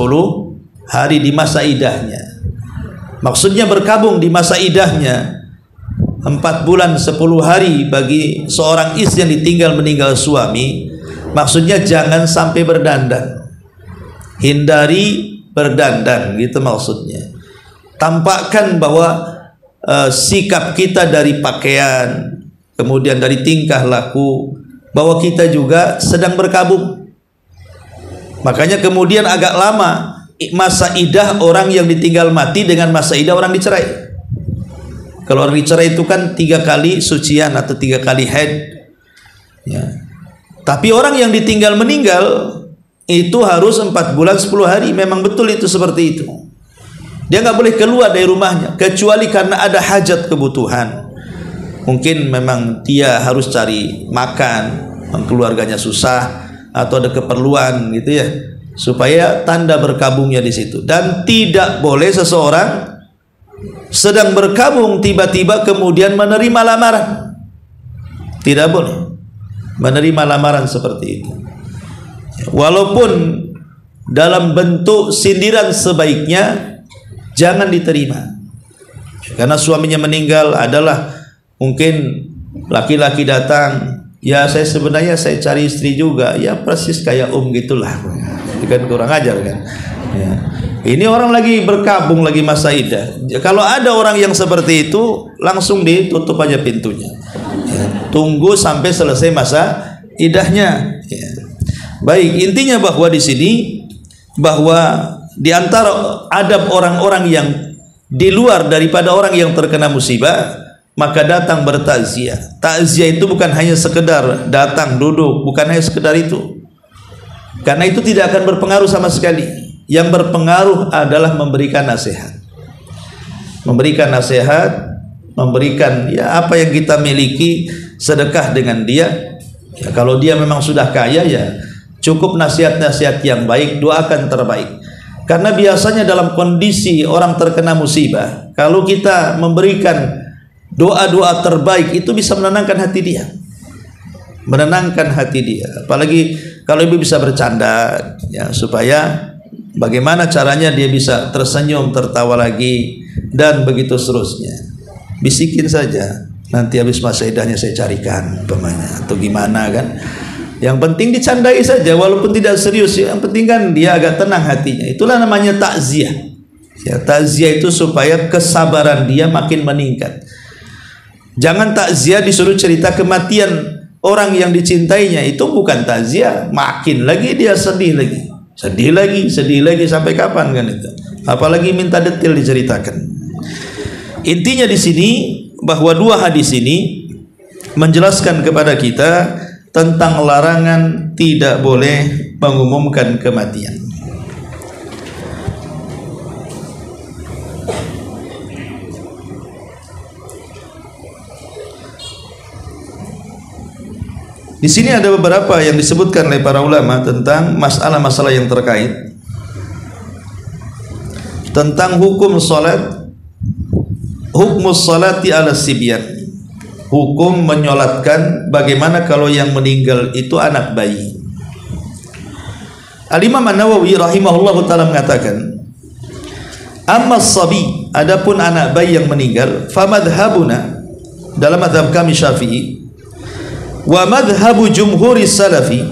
B: hari di masa idahnya. Maksudnya berkabung di masa idahnya 4 bulan 10 hari bagi seorang istri yang ditinggal meninggal suami. Maksudnya jangan sampai berdandan, hindari berdandan, gitu maksudnya. Tampakkan bahwa sikap kita dari pakaian, kemudian dari tingkah laku, bahwa kita juga sedang berkabung. Makanya kemudian agak lama masa idah orang yang ditinggal mati dengan masa idah orang dicerai. Kalau orang dicerai itu kan 3 kali sucian atau 3 kali haid, ya. Tapi orang yang ditinggal meninggal itu harus 4 bulan 10 hari. Memang betul itu seperti itu. Dia nggak boleh keluar dari rumahnya kecuali karena ada hajat kebutuhan. Mungkin memang dia harus cari makan, keluarganya susah, atau ada keperluan gitu ya, supaya tanda berkabungnya di situ. Dan tidak boleh seseorang sedang berkabung tiba-tiba kemudian menerima lamaran. Tidak boleh menerima lamaran seperti itu. Walaupun dalam bentuk sindiran, sebaiknya jangan diterima. Karena suaminya meninggal adalah mungkin laki-laki datang, ya saya sebenarnya saya cari istri juga, ya persis kayak gitulah, itu kan kurang ajar kan. Ya. Ini orang lagi berkabung, lagi masa idah. Kalau ada orang yang seperti itu, langsung ditutup aja pintunya. Ya. Tunggu sampai selesai masa idahnya. Ya. Baik, intinya bahwa di sini, bahwa di antara adab orang-orang yang di luar daripada orang yang terkena musibah, maka datang bertakziah. Takziah itu bukan hanya sekedar datang duduk, bukan hanya sekedar itu. Karena itu tidak akan berpengaruh sama sekali. Yang berpengaruh adalah memberikan nasihat. Memberikan nasihat, memberikan ya apa yang kita miliki, sedekah dengan dia. Ya, kalau dia memang sudah kaya, ya cukup nasihat-nasihat yang baik, doakan terbaik. Karena biasanya dalam kondisi orang terkena musibah, kalau kita memberikan doa-doa terbaik, itu bisa menenangkan hati dia. Menenangkan hati dia. Apalagi kalau ibu bisa bercanda, ya, supaya bagaimana caranya dia bisa tersenyum, tertawa lagi, dan begitu seterusnya. Bisikin saja, nanti habis masa idahnya saya carikan pemainnya, atau gimana kan. Yang penting dicandai saja, walaupun tidak serius. Yang penting kan dia agak tenang hatinya. Itulah namanya takziah. Ya, takziah itu supaya kesabaran dia makin meningkat. Jangan takziah disuruh cerita kematian orang yang dicintainya, itu bukan takziah. Makin lagi dia sedih lagi. Sedih lagi sampai kapan kan itu? Apalagi minta detail diceritakan. Intinya di sini bahwa dua hadis ini menjelaskan kepada kita tentang larangan tidak boleh mengumumkan kematian. Di sini ada beberapa yang disebutkan oleh para ulama tentang masalah-masalah yang terkait tentang hukum salat, hukumus salati ala sibyan, hukum menyolatkan bagaimana kalau yang meninggal itu anak bayi. Al-Imam An-Nawawi rahimahullahu taala mengatakan, amma sabi, adapun anak bayi yang meninggal, fa madhhabuna, dalam mazhab kami Syafi'i, wa madhhabu jumhuri salafi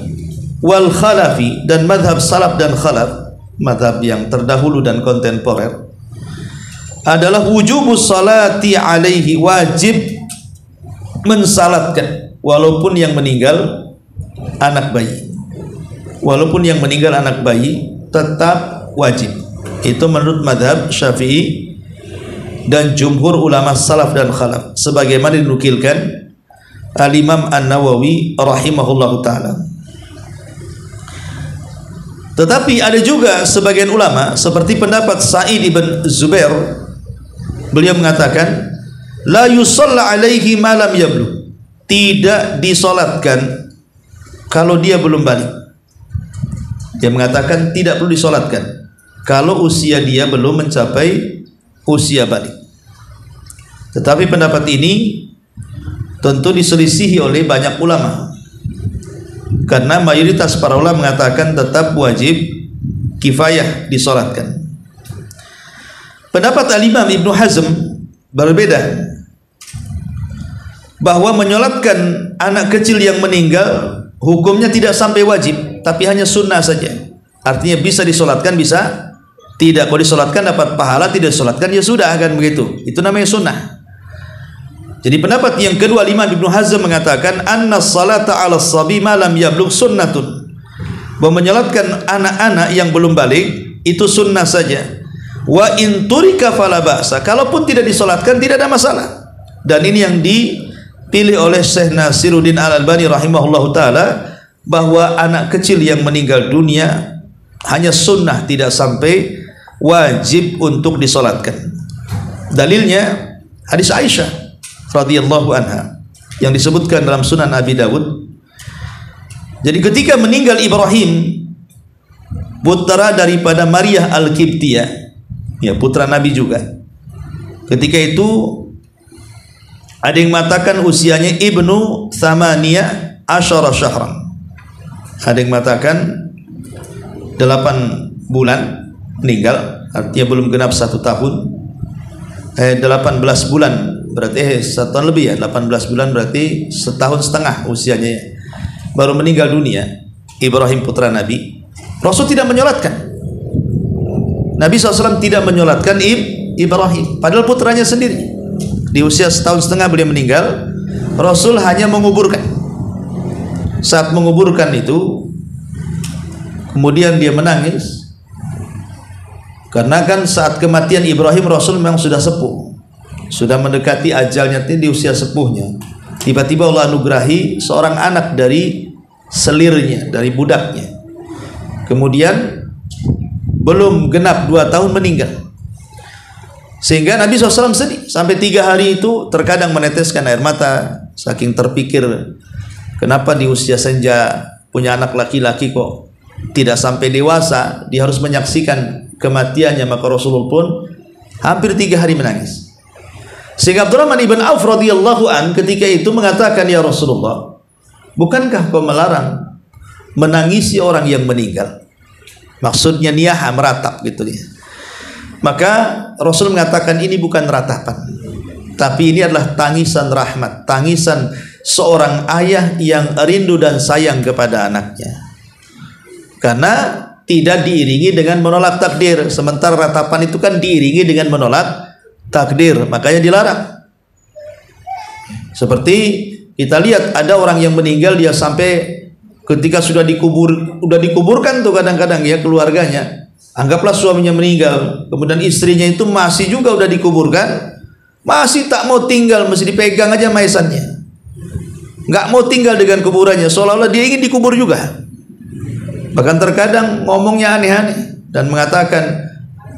B: wal khalafi, dan madhab salaf dan khalaf, madhab yang terdahulu dan kontemporer, adalah wujubus salati alaihi, wajib mensalatkan walaupun yang meninggal anak bayi. Walaupun yang meninggal anak bayi tetap wajib. Itu menurut madhab Syafi'i dan jumhur ulama salaf dan khalaf, sebagaimana dinukilkan Al-Imam An-Nawawi rahimahullahu ta'ala. Tetapi ada juga sebagian ulama seperti pendapat Sa'id ibn Zubair, beliau mengatakan la yusalla alaihi ma lam yablugh, tidak disolatkan kalau dia belum balik. Dia mengatakan tidak perlu disolatkan kalau usia dia belum mencapai usia balik. Tetapi pendapat ini tentu diselisihi oleh banyak ulama, karena mayoritas para ulama mengatakan tetap wajib kifayah disolatkan. Pendapat Al-Imam Ibnu Hazm berbeda, bahwa menyolatkan anak kecil yang meninggal hukumnya tidak sampai wajib, tapi hanya sunnah saja. Artinya bisa disolatkan, bisa tidak. Kalau disolatkan dapat pahala, tidak disolatkan ya sudah, kan begitu. Itu namanya sunnah. Jadi pendapat yang kedua, Imam Ibnu Hazm mengatakan anna salata 'ala sabi ma lam yablugh sunnatun, bahwa menyolatkan anak-anak yang belum balik itu sunnah saja. Wa in turika fala ba'sa, kalaupun tidak disolatkan tidak ada masalah. Dan ini yang dipilih oleh Syekh Nasiruddin Al-Albani rahimahullahu taala, bahwa anak kecil yang meninggal dunia hanya sunnah, tidak sampai wajib untuk disolatkan. Dalilnya hadis Aisyah radhiyallahu anha yang disebutkan dalam Sunan Abi Dawud. Jadi ketika meninggal Ibrahim, putra daripada Maryah Al-Qibtiyah, ya putra Nabi juga, ketika itu ada yang mengatakan usianya ibnu thamaniyah asyara syahran, ada yang mengatakan 8 bulan meninggal, artinya belum genap 1 tahun. 18 bulan berarti 1 tahun lebih ya, 18 bulan berarti 1,5 tahun usianya baru meninggal dunia Ibrahim putra Nabi. Rasul tidak menyolatkan, Nabi SAW tidak menyolatkan Ibrahim, padahal putranya sendiri. Di usia 1,5 tahun beliau meninggal, Rasul hanya menguburkan. Saat menguburkan itu kemudian dia menangis, karena kan saat kematian Ibrahim Rasul memang sudah sepuh, sudah mendekati ajalnya di usia sepuhnya. Tiba-tiba Allah anugerahi seorang anak dari selirnya, dari budaknya. Kemudian belum genap 2 tahun meninggal, sehingga Nabi SAW sedih sampai 3 hari itu terkadang meneteskan air mata, saking terpikir kenapa di usia senja punya anak laki-laki kok tidak sampai dewasa dia harus menyaksikan kematiannya. Maka Rasulullah pun hampir 3 hari menangis, sehingga Abdurrahman ibn Auf radhiyallahu an ketika itu mengatakan, ya Rasulullah, bukankah kau melarang menangisi orang yang meninggal? Maksudnya niyaha, meratap gitu dia. Maka Rasul mengatakan ini bukan ratapan, tapi ini adalah tangisan rahmat, tangisan seorang ayah yang rindu dan sayang kepada anaknya, karena tidak diiringi dengan menolak takdir. Sementara ratapan itu kan diiringi dengan menolak takdir, makanya dilarang. Seperti kita lihat ada orang yang meninggal, dia sampai ketika sudah dikuburkan tuh kadang-kadang ya keluarganya, anggaplah suaminya meninggal, kemudian istrinya itu masih juga udah dikuburkan, masih tak mau tinggal, masih dipegang aja maesannya, nggak mau tinggal dengan kuburannya, seolah-olah dia ingin dikubur juga. Bahkan terkadang ngomongnya aneh-aneh dan mengatakan,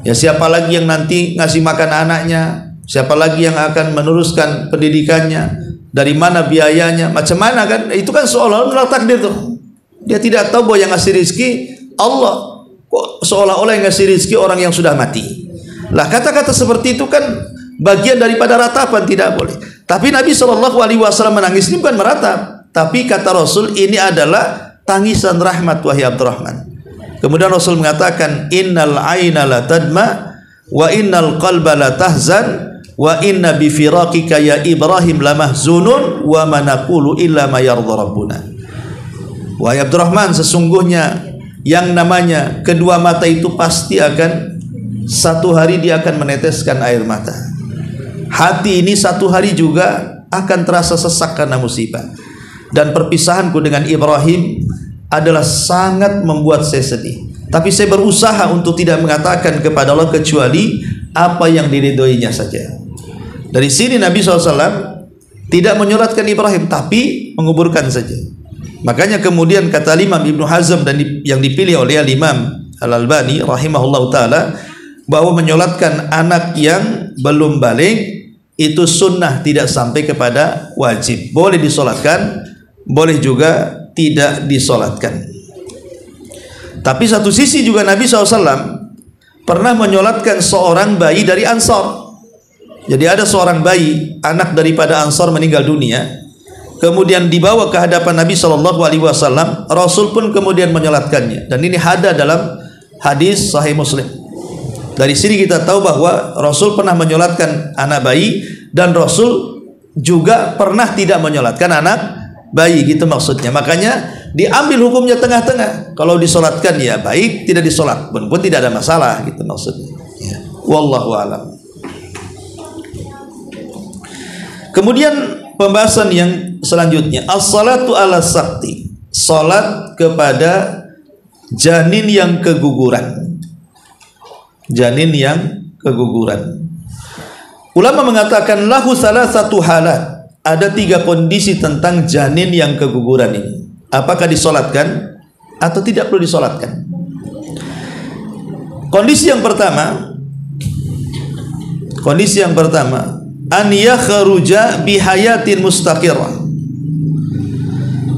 B: ya siapa lagi yang nanti ngasih makan anaknya, siapa lagi yang akan meneruskan pendidikannya, dari mana biayanya, macam mana kan? Itu kan seolah-olah menolak takdir tuh. Dia tidak tahu bahwa yang ngasih rizki Allah. Kok seolah-olah yang ngasih rizki orang yang sudah mati. Lah kata-kata seperti itu kan bagian daripada ratapan, tidak boleh. Tapi Nabi SAW menangis ini bukan meratap, tapi kata Rasul ini adalah tangisan rahmat wahai Abdurrahman. Kemudian Rasul mengatakan, innal aina la tadma wa innal qalba la tahzan wa inna bi firaqika ya Ibrahim lamahzunun wa ma naqulu illa ma yardha rabbuna. Wahai Abdurrahman, sesungguhnya yang namanya kedua mata itu pasti akan satu hari dia akan meneteskan air mata. Hati ini satu hari juga akan terasa sesak karena musibah. Dan perpisahanku dengan Ibrahim adalah sangat membuat saya sedih. Tapi saya berusaha untuk tidak mengatakan kepada Allah kecuali apa yang diridhoinya saja. Dari sini Nabi SAW tidak menyolatkan Ibrahim, tapi menguburkan saja. Makanya kemudian kata Imam Ibnu Hazm dan yang dipilih oleh Imam Al-Albani rahimahullah ta'ala, bahwa menyolatkan anak yang belum balik itu sunnah, tidak sampai kepada wajib. Boleh disolatkan, boleh juga tidak disolatkan. Tapi satu sisi juga Nabi SAW pernah menyolatkan seorang bayi dari Ansar. Jadi ada seorang bayi, anak daripada Ansar meninggal dunia, kemudian dibawa ke hadapan Nabi SAW. Rasul pun kemudian menyolatkannya. Dan ini ada dalam hadis Sahih Muslim. Dari sini kita tahu bahwa Rasul pernah menyolatkan anak bayi, dan Rasul juga pernah tidak menyolatkan anak bayi, gitu maksudnya. Makanya diambil hukumnya tengah-tengah. Kalau disolatkan ya baik, tidak disolat pun tidak ada masalah, gitu maksudnya ya. Wallahu a'lam. Kemudian pembahasan yang selanjutnya, as-salatu ala sakti, salat kepada janin yang keguguran. Janin yang keguguran. Ulama mengatakan lahu salah satu halat. Ada 3 kondisi tentang janin yang keguguran ini. Apakah disolatkan atau tidak perlu disolatkan? Kondisi yang pertama, an yakhruja bihayatin mustaqirah.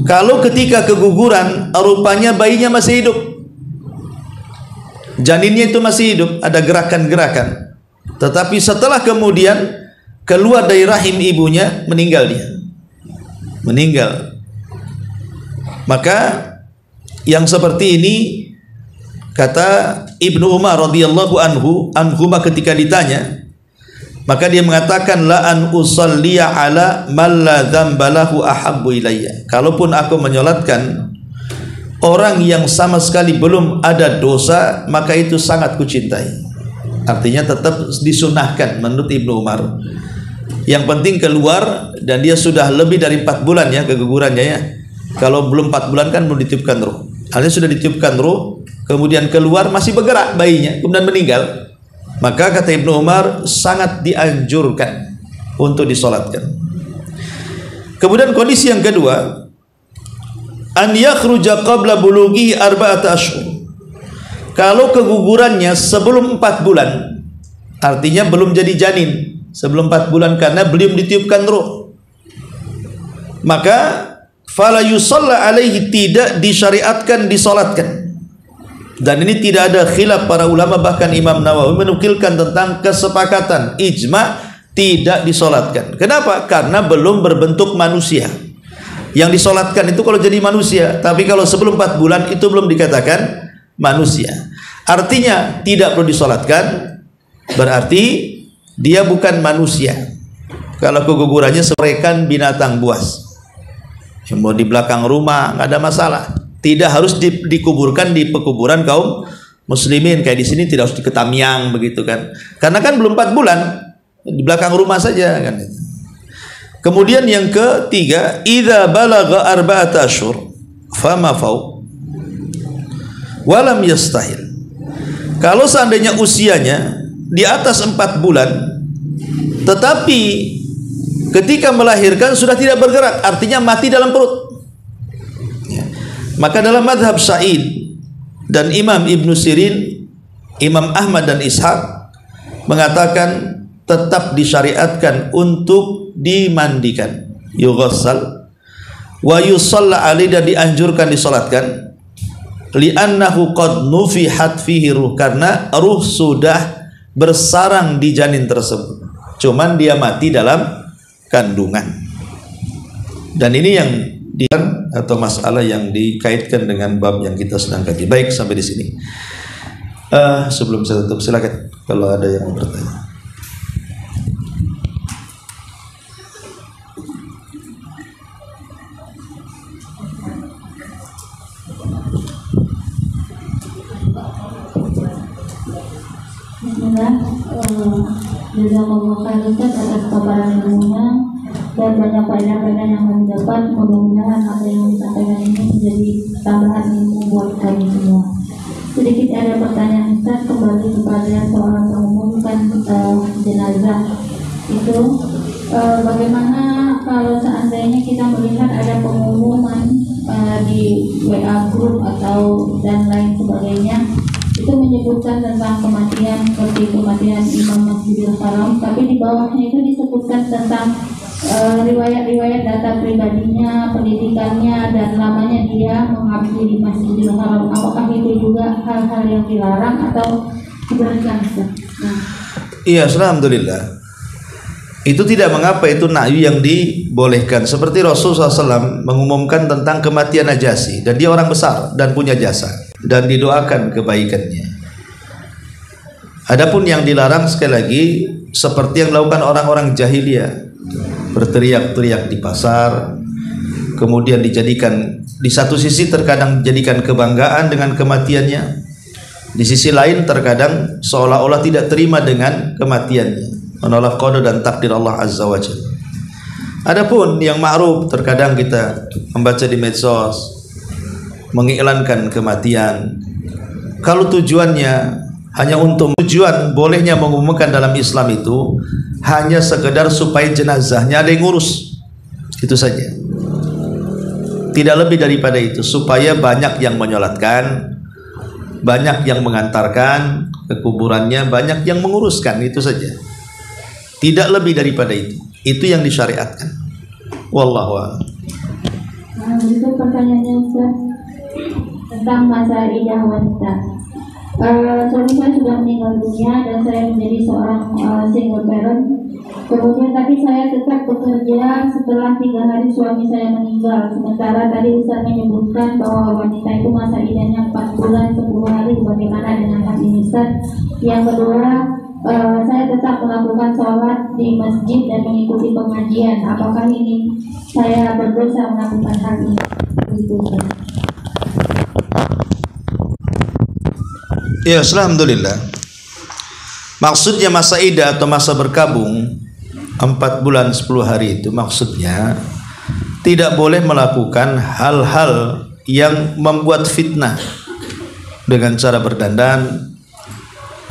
B: Kalau ketika keguguran rupanya bayinya masih hidup, janinnya itu masih hidup, ada gerakan-gerakan, tetapi setelah kemudian keluar dari rahim ibunya, meninggal dia. Meninggal. Maka yang seperti ini, kata Ibnu Umar radhiyallahu anhuma ketika ditanya, maka dia mengatakan, la an usalliya ala man la dzamba lahu ahabbu ilayya. Kalaupun aku menyolatkan orang yang sama sekali belum ada dosa, maka itu sangat kucintai. Artinya tetap disunahkan menurut Ibnu Umar. Yang penting keluar, dan dia sudah lebih dari 4 bulan ya kegugurannya ya. Kalau belum 4 bulan kan belum ditiupkan ruh. Artinya sudah ditiupkan ruh, kemudian keluar masih bergerak bayinya, kemudian meninggal. Maka kata Ibnu Umar sangat dianjurkan untuk disolatkan. Kemudian kondisi yang kedua, an yakhruja qabla bulughi 4 ashhur. Kalau kegugurannya sebelum 4 bulan, artinya belum jadi janin, sebelum 4 bulan karena belum ditiupkan ruh, maka fala yusalla alaihi, tidak disyariatkan disolatkan. Dan ini tidak ada khilaf para ulama, bahkan Imam Nawawi menukilkan tentang kesepakatan ijma tidak disolatkan. Kenapa? Karena belum berbentuk manusia. Yang disolatkan itu kalau jadi manusia, tapi kalau sebelum 4 bulan itu belum dikatakan manusia. Artinya tidak perlu disolatkan, berarti dia bukan manusia. Kalau kegugurannya serekan binatang buas, mau di belakang rumah nggak ada masalah. Tidak harus dikuburkan di pekuburan kaum muslimin kayak di sini, tidak harus di Ketamiang begitu kan. Karena kan belum 4 bulan, di belakang rumah saja kan. Kemudian yang ketiga, idza balagha 4 ashhur fama fauq walam yastahil. Kalau seandainya usianya di atas 4 bulan, tetapi ketika melahirkan sudah tidak bergerak, artinya mati dalam perut, maka dalam madhab Sa'id dan Imam Ibnu Sirin, Imam Ahmad dan Ishaq mengatakan tetap disyariatkan untuk dimandikan. yughassal wa yusalla alaihi, dan dianjurkan disolatkan, li'annahu qad nufihat fihi ruh, karena ruh sudah bersarang di janin tersebut, cuman dia mati dalam kandungan. Dan ini yang atau masalah yang dikaitkan dengan bab yang kita sedang kaji. Baik, sampai di sini. Sebelum saya tutup, silakan kalau ada yang mau bertanya.
A: Juga memohon Ustaz atas paparan ilmunya dan banyak faedah-faedah yang kami dapat. Mudah-mudahan apa yang disampaikan ini menjadi tambahan ilmu buat kami semua. Sedikit ada pertanyaan Ustaz kembali kepada soal mengumumkan jenazah itu, bagaimana kalau seandainya kita melihat ada pengumuman di WA group atau dan lain sebagainya, itu menyebutkan tentang kematian seperti kematian Imam Masjidil Haram, tapi di bawahnya itu disebutkan tentang riwayat-riwayat data pribadinya, pendidikannya, dan lamanya dia mengabdi di Masjidil Haram. Apakah itu juga hal-hal yang dilarang atau dibolehkan?
B: Iya, alhamdulillah. Itu tidak mengapa, itu nahyu yang dibolehkan. Seperti Rasulullah SAW mengumumkan tentang kematian Najasyi, dan dia orang besar dan punya jasa, dan didoakan kebaikannya. Adapun yang dilarang, sekali lagi, seperti yang dilakukan orang-orang jahiliyah, berteriak-teriak di pasar, kemudian dijadikan, di satu sisi terkadang dijadikan kebanggaan dengan kematiannya, di sisi lain terkadang seolah-olah tidak terima dengan kematiannya, menolak qada dan takdir Allah Azza wa Jalla. Adapun yang ma'ruf, terkadang kita membaca di medsos mengiklankan kematian, kalau tujuannya hanya untuk tujuan bolehnya mengumumkan dalam Islam itu hanya sekedar supaya jenazahnya ada yang ngurus, itu saja, tidak lebih daripada itu, supaya banyak yang menyolatkan, banyak yang mengantarkan ke kuburannya, banyak yang menguruskan, itu saja, tidak lebih daripada itu yang disyariatkan. Wallahu a'lam.
A: Nah, itu pertanyaannya Ustaz tentang masa idah wanita. Suami saya sudah meninggal dunia dan saya menjadi seorang single parent. Kemudian tapi saya tetap bekerja setelah 3 hari suami saya meninggal. Sementara tadi Ustaz menyebutkan bahwa wanita itu masa idahnya 4 bulan 10 hari. Bagaimana dengan hal ini Ustaz? Yang kedua, saya tetap melakukan sholat di masjid dan mengikuti pengajian. Apakah ini saya berdosa melakukan hal ini? Begitu Ustaz.
B: Ya, alhamdulillah. Maksudnya masa idah atau masa berkabung 4 bulan 10 hari itu maksudnya tidak boleh melakukan hal-hal yang membuat fitnah dengan cara berdandan,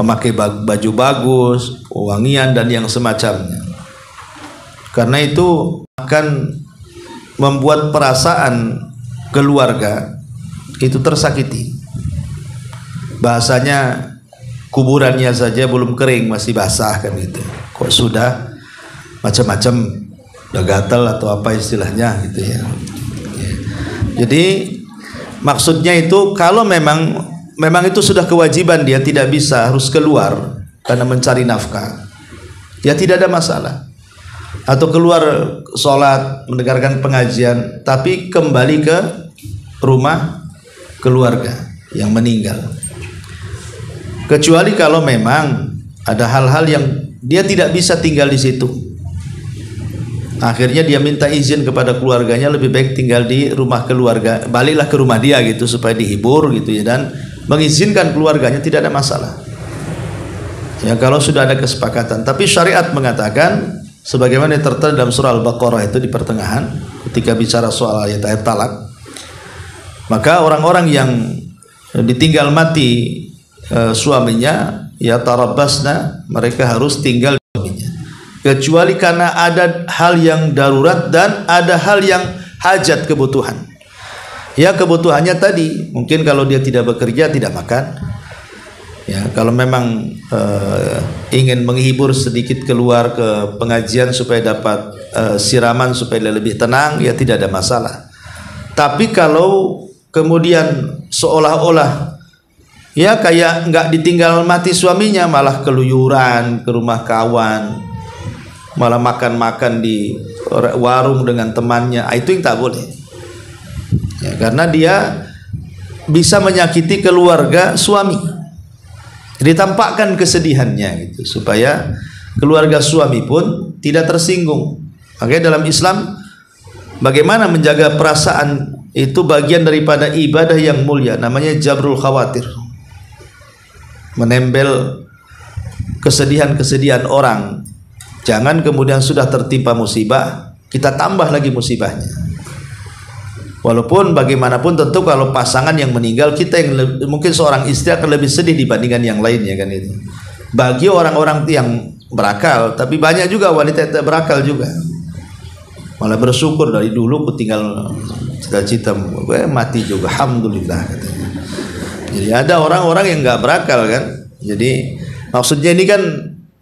B: memakai baju bagus, wangian dan yang semacamnya. Karena itu akan membuat perasaan keluarga itu tersakiti. Bahasanya kuburannya saja belum kering masih basah kan gitu. Kok sudah macam-macam, udah gatal atau apa istilahnya gitu ya. Jadi maksudnya itu kalau memang itu sudah kewajiban, dia tidak bisa, harus keluar karena mencari nafkah, ya tidak ada masalah. Atau keluar sholat, mendengarkan pengajian, tapi kembali ke rumah keluarga yang meninggal. Kecuali kalau memang ada hal-hal yang dia tidak bisa tinggal di situ, akhirnya dia minta izin kepada keluarganya, lebih baik tinggal di rumah keluarga, baliklah ke rumah dia gitu supaya dihibur gitu ya, dan mengizinkan keluarganya, tidak ada masalah ya kalau sudah ada kesepakatan. Tapi syariat mengatakan sebagaimana tertera dalam surah Al-Baqarah itu di pertengahan ketika bicara soal ayat-ayat talak, maka orang-orang yang ditinggal mati suaminya, ya tarabbasna, mereka harus tinggal di suaminya, kecuali karena ada hal yang darurat dan ada hal yang hajat, kebutuhan. Ya kebutuhannya tadi mungkin kalau dia tidak bekerja, tidak makan, Ya, kalau memang ingin menghibur sedikit keluar ke pengajian supaya dapat siraman supaya lebih tenang, ya tidak ada masalah. Tapi kalau kemudian seolah-olah ya kayak nggak ditinggal mati suaminya, malah keluyuran ke rumah kawan, malah makan-makan di warung dengan temannya, itu yang tak boleh. Ya, karena dia bisa menyakiti keluarga suami. Ditampakkan kesedihannya gitu, supaya keluarga suami pun tidak tersinggung. Makanya dalam Islam bagaimana menjaga perasaan itu bagian daripada ibadah yang mulia, namanya jabrul khawatir. Menembel kesedihan-kesedihan orang. Jangan kemudian sudah tertimpa musibah, kita tambah lagi musibahnya. Walaupun bagaimanapun tentu kalau pasangan yang meninggal, kita yang mungkin seorang istri akan lebih sedih dibandingkan yang lainnya kan itu. Bagi orang-orang yang berakal, tapi banyak juga wanita yang tak berakal juga. Malah bersyukur dari dulu aku tinggal cita-cita gue mati juga, alhamdulillah katanya. Jadi ada orang-orang yang nggak berakal kan. Jadi maksudnya ini kan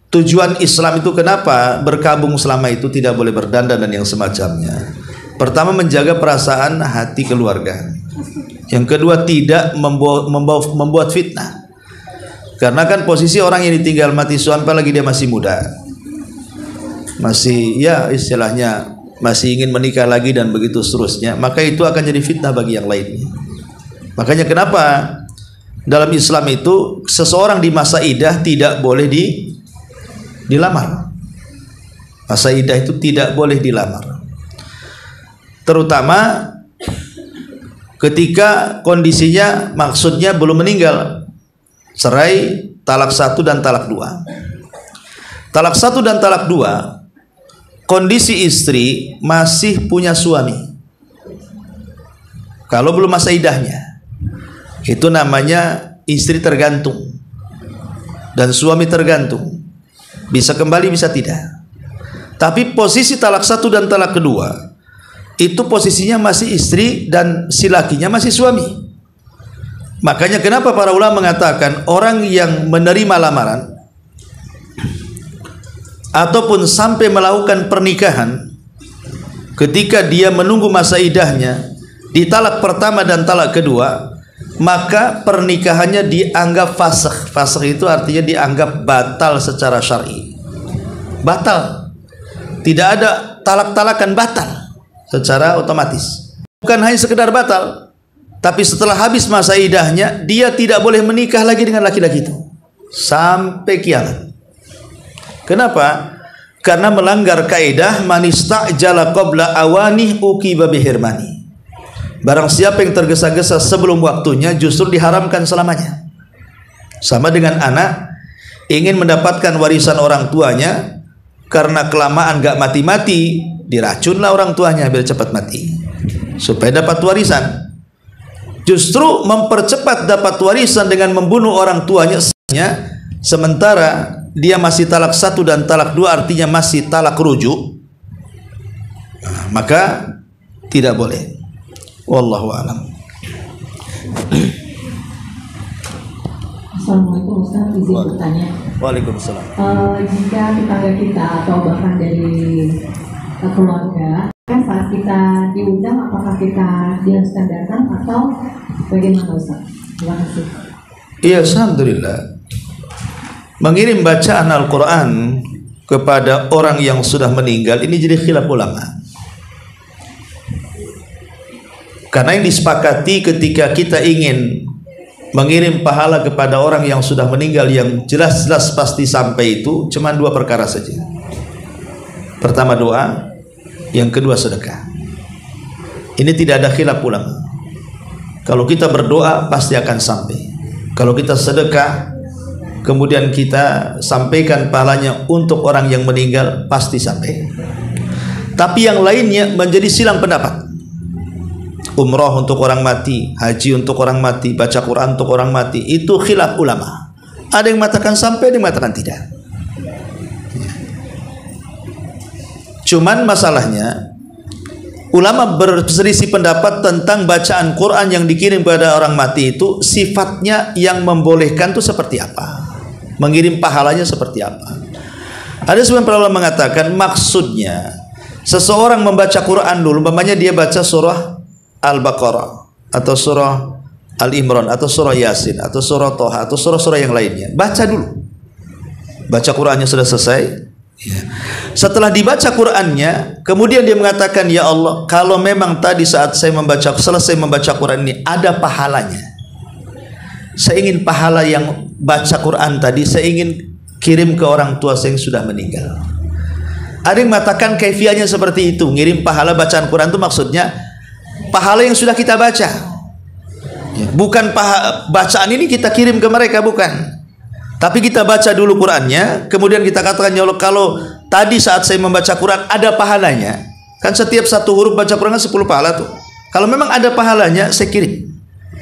B: tujuan Islam itu kenapa berkabung selama itu tidak boleh berdandan dan yang semacamnya. Pertama, menjaga perasaan hati keluarga. Yang kedua, tidak membuat fitnah. Karena kan posisi orang yang ditinggal mati suami, apalagi dia masih muda, masih ya istilahnya masih ingin menikah lagi dan begitu seterusnya, maka itu akan jadi fitnah bagi yang lainnya. Makanya kenapa dalam Islam itu seseorang di masa iddah tidak boleh dilamar. Masa iddah itu tidak boleh dilamar. Terutama ketika kondisinya maksudnya belum meninggal, cerai, talak 1 dan talak 2. Talak 1 dan talak 2, kondisi istri masih punya suami. Kalau belum masa iddahnya, itu namanya istri tergantung dan suami tergantung. Bisa kembali, bisa tidak. Tapi posisi talak 1 dan talak kedua, itu posisinya masih istri dan si lakinya masih suami. Makanya kenapa para ulama mengatakan orang yang menerima lamaran ataupun sampai melakukan pernikahan, ketika dia menunggu masa iddahnya di talak pertama dan talak kedua, maka pernikahannya dianggap fasakh. Fasakh itu artinya dianggap batal secara syar'i. Batal. Tidak ada talak-talakan, batal secara otomatis. Bukan hanya sekedar batal, tapi setelah habis masa iddahnya dia tidak boleh menikah lagi dengan laki-laki itu sampai kiamat. Kenapa? Karena melanggar kaidah man istajala qabla awanih uqiba bihirmani. Barang siapa yang tergesa-gesa sebelum waktunya justru diharamkan selamanya. Sama dengan anak ingin mendapatkan warisan orang tuanya, karena kelamaan gak mati-mati, diracunlah orang tuanya biar cepat mati supaya dapat warisan. Justru mempercepat dapat warisan dengan membunuh orang tuanya, sementara dia masih talak 1 dan talak 2, artinya masih talak rujuk, maka tidak boleh. Wallahu a'lam.
C: Assalamualaikum Ustaz, izin bertanya.
B: Waalaikumsalam.
C: Jika tetangga kita atau bahkan dari keluarga, kan saat kita diundang, apakah kita diharuskan datang atau bagaimana Ustaz? Terima kasih.
B: Iya, alhamdulillah. Mengirim bacaan Al-Quran kepada orang yang sudah meninggal ini jadi khilaf ulama. Karena yang disepakati ketika kita ingin mengirim pahala kepada orang yang sudah meninggal yang jelas-jelas pasti sampai itu cuma 2 perkara saja. Pertama doa, yang kedua sedekah. Ini tidak ada khilaf ulama. Kalau kita berdoa pasti akan sampai. Kalau kita sedekah kemudian kita sampaikan pahalanya untuk orang yang meninggal, pasti sampai. Tapi yang lainnya menjadi silang pendapat. Umrah untuk orang mati, haji untuk orang mati, baca Quran untuk orang mati, itu khilaf ulama. Ada yang mengatakan sampai, ada yang mengatakan tidak. Cuman masalahnya ulama berselisih pendapat tentang bacaan Quran yang dikirim kepada orang mati itu sifatnya yang membolehkan itu seperti apa, mengirim pahalanya seperti apa. Ada sebagian para ulama mengatakan maksudnya seseorang membaca Quran dulu, umpamanya dia baca surah Al-Baqarah atau surah Al-Imran atau surah Yasin atau surah Toha atau surah-surah yang lainnya, baca dulu. Baca Qurannya sudah selesai ya. Setelah dibaca Qurannya, kemudian dia mengatakan, ya Allah, kalau memang tadi saat saya selesai membaca Quran ini ada pahalanya, saya ingin pahala yang baca Quran tadi saya ingin kirim ke orang tua saya yang sudah meninggal. Ada yang mengatakan kaifiahnya seperti itu, ngirim pahala bacaan Quran itu maksudnya pahala yang sudah kita baca. Bukan bacaan ini kita kirim ke mereka, bukan. Tapi kita baca dulu Qurannya, kemudian kita katakan, ya Allah, kalau tadi saat saya membaca Quran ada pahalanya. Kan setiap satu huruf baca Quran 10 pahala tuh. Kalau memang ada pahalanya, saya kirim.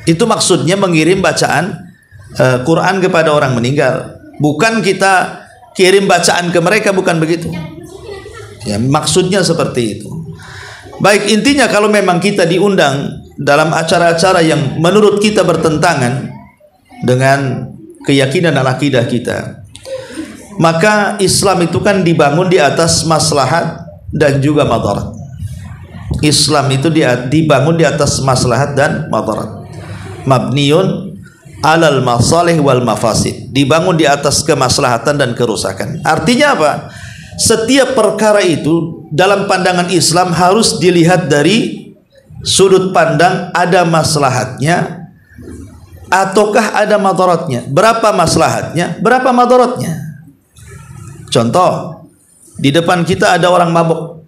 B: Itu maksudnya mengirim bacaan Quran kepada orang meninggal. Bukan kita kirim bacaan ke mereka, bukan begitu. Ya, maksudnya seperti itu. Baik, intinya kalau memang kita diundang dalam acara-acara yang menurut kita bertentangan dengan keyakinan dan akidah kita, maka Islam itu kan dibangun di atas maslahat dan juga madarat. Islam itu dibangun di atas maslahat dan madarat. Mabniun alal masalih wal mafasid, dibangun di atas kemaslahatan dan kerusakan. Artinya apa? Setiap perkara itu dalam pandangan Islam harus dilihat dari sudut pandang ada maslahatnya ataukah ada madaratnya. Berapa maslahatnya, berapa madaratnya. Contoh, di depan kita ada orang mabuk.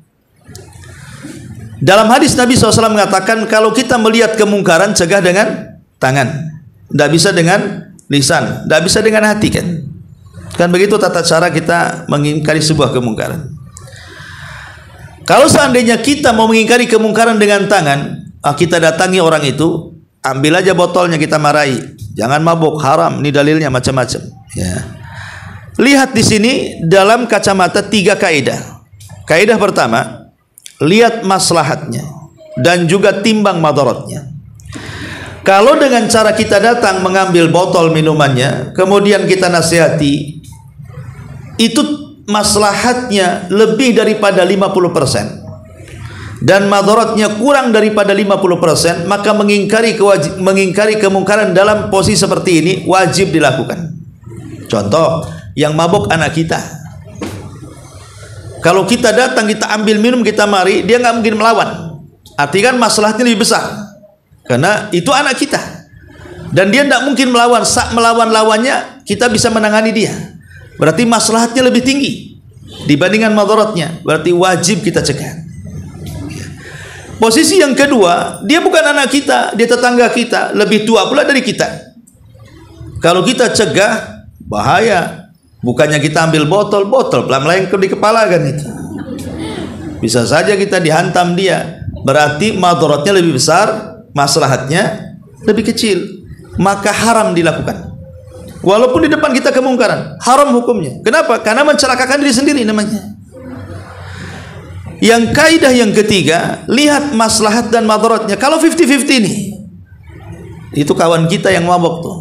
B: Dalam hadis Nabi SAW mengatakan, kalau kita melihat kemungkaran, cegah dengan tangan, tidak bisa dengan lisan, tidak bisa dengan hati, kan? Kan begitu tata cara kita mengingkari sebuah kemungkaran. Kalau seandainya kita mau mengingkari kemungkaran dengan tangan, kita datangi orang itu, ambil aja botolnya, kita marahi, jangan mabuk, haram, ini dalilnya macam-macam. Ya. Lihat di sini dalam kacamata 3 kaidah. Kaidah pertama, lihat maslahatnya dan juga timbang madaratnya. Kalau dengan cara kita datang mengambil botol minumannya, kemudian kita nasihati, itu maslahatnya lebih daripada 50% dan madaratnya kurang daripada 50%, maka mengingkari kemungkaran dalam posisi seperti ini wajib dilakukan. Contoh, yang mabuk anak kita, kalau kita datang, kita ambil minum, kita mari, dia nggak mungkin melawan. Artinya kan masalahnya lebih besar, karena itu anak kita dan dia tidak mungkin melawan. Saat melawan lawannya, kita bisa menangani dia. Berarti maslahatnya lebih tinggi dibandingkan madaratnya. Berarti wajib kita cegah. Posisi yang kedua, dia bukan anak kita, dia tetangga kita, lebih tua pula dari kita. Kalau kita cegah, bahaya. Bukannya kita ambil botol melayang di kepala, kan itu. Bisa saja kita dihantam dia. Berarti madaratnya lebih besar, maslahatnya lebih kecil. Maka haram dilakukan. Walaupun di depan kita kemungkaran, haram hukumnya. Kenapa? Karena mencelakakan diri sendiri namanya. Yang kaidah yang ketiga, lihat maslahat dan madaratnya. Kalau 50-50 nih, itu kawan kita yang mabok tuh,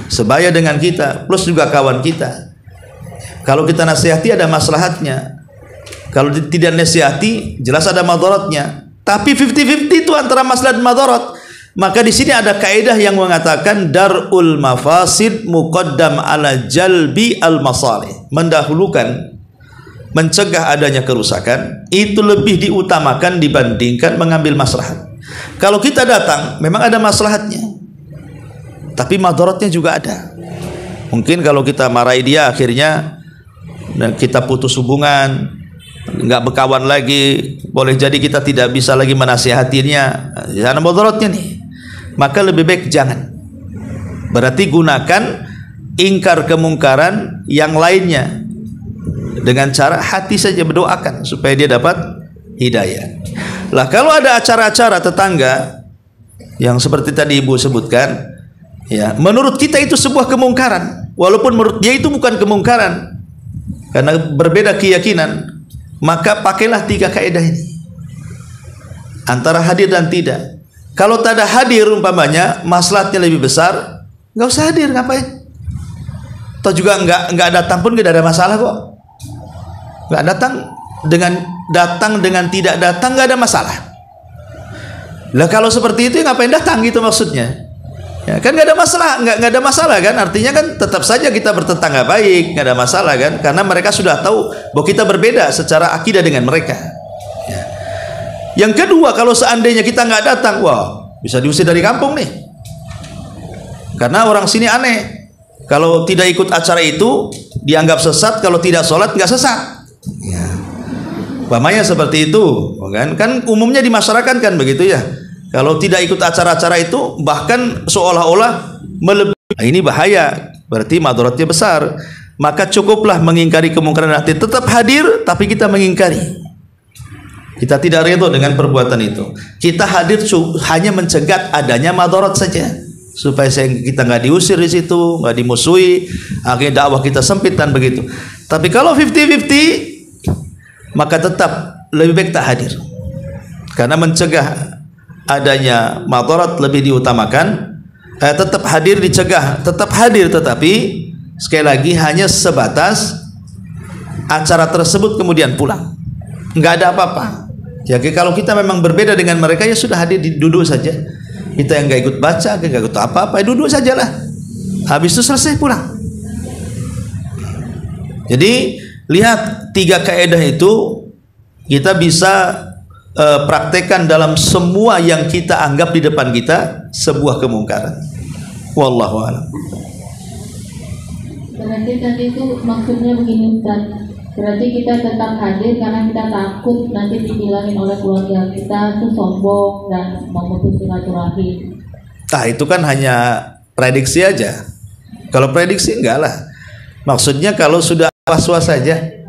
B: sebaya dengan kita, plus juga kawan kita. Kalau kita nasihati ada maslahatnya, kalau tidak nasihati jelas ada madaratnya. Tapi 50-50 itu antara maslahat dan madarat. Maka di sini ada kaidah yang mengatakan darul mafasid muqaddam ala jalbi al masalih. Mendahulukan mencegah adanya kerusakan itu lebih diutamakan dibandingkan mengambil maslahat. Kalau kita datang memang ada maslahatnya, tapi madaratnya juga ada. Mungkin kalau kita marahi dia, akhirnya kita putus hubungan, nggak berkawan lagi, boleh jadi kita tidak bisa lagi menasihatinya, ada madaratnya nih. Maka lebih baik jangan. Berarti gunakan ingkar kemungkaran yang lainnya dengan cara hati saja, berdoakan supaya dia dapat hidayah. Lah kalau ada acara-acara tetangga yang seperti tadi ibu sebutkan, ya, menurut kita itu sebuah kemungkaran, walaupun menurut dia itu bukan kemungkaran karena berbeda keyakinan, maka pakailah 3 kaidah ini. antara hadir dan tidak. Kalau tak ada hadir umpamanya maslahatnya lebih besar, nggak usah hadir, ngapain? Atau juga nggak datang pun tidak ada masalah kok. Nggak datang dengan tidak datang nggak ada masalah. Lah kalau seperti itu ngapain datang gitu maksudnya? Ya kan nggak ada masalah, nggak ada masalah kan? Artinya kan tetap saja kita bertetangga baik, nggak ada masalah kan? Karena mereka sudah tahu bahwa kita berbeda secara akidah dengan mereka. Ya. Yang kedua, kalau seandainya kita nggak datang, wah bisa diusir dari kampung nih. Karena orang sini aneh. Kalau tidak ikut acara itu dianggap sesat, kalau tidak sholat nggak sesat. Ya. Umpamanya seperti itu, kan? Kan umumnya di masyarakat kan begitu ya. Kalau tidak ikut acara-acara itu bahkan seolah-olah melebihi. Nah, ini bahaya, berarti madaratnya besar. Maka cukuplah mengingkari kemungkaran hati, tetap hadir tapi kita mengingkari. Kita tidak ridho dengan perbuatan itu. Kita hadir hanya mencegat adanya madarat saja, supaya kita nggak diusir di situ, nggak dimusuhi, akhirnya dakwah kita sempit dan begitu. Tapi kalau 50-50, maka tetap lebih baik tak hadir, karena mencegah adanya madarat lebih diutamakan. Tetap hadir dicegah, tetap hadir, tetapi sekali lagi hanya sebatas acara tersebut kemudian pulang, nggak ada apa-apa. Jadi kalau kita memang berbeda dengan mereka, ya sudah hadir, duduk saja. Kita yang nggak ikut baca, nggak ikut apa-apa, duduk sajalah. Habis itu selesai pulang. Jadi lihat 3 kaidah itu kita bisa praktekkan dalam semua yang kita anggap di depan kita sebuah kemungkaran. Wallahu a'lam.
A: Berarti tadi itu maksudnya begini Ustaz. Berarti kita tetap hadir karena kita takut nanti dibilangin oleh keluarga kita itu sombong dan memutus silaturahim.
B: Nah, itu kan hanya prediksi aja. Kalau prediksi enggak lah. Maksudnya kalau sudah was-was saja.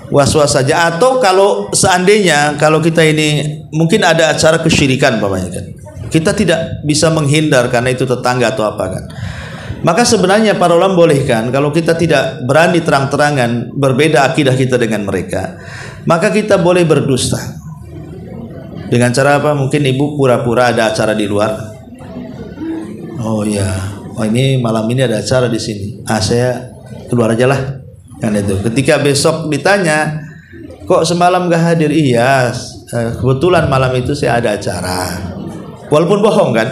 B: Was-was saja, atau kalau seandainya kalau kita ini mungkin ada acara kesyirikan umpamanya kan, kita tidak bisa menghindar karena itu tetangga atau apa kan, maka sebenarnya para ulama bolehkan kalau kita tidak berani terang-terangan berbeda akidah kita dengan mereka, maka kita boleh berdusta dengan cara apa? Mungkin ibu pura-pura ada acara di luar. Oh ya, oh ini malam ini ada acara di sini. Saya keluar aja lah. Kan itu. Ketika besok ditanya, kok semalam gak hadir? Iya, kebetulan malam itu saya ada acara. Walaupun bohong kan,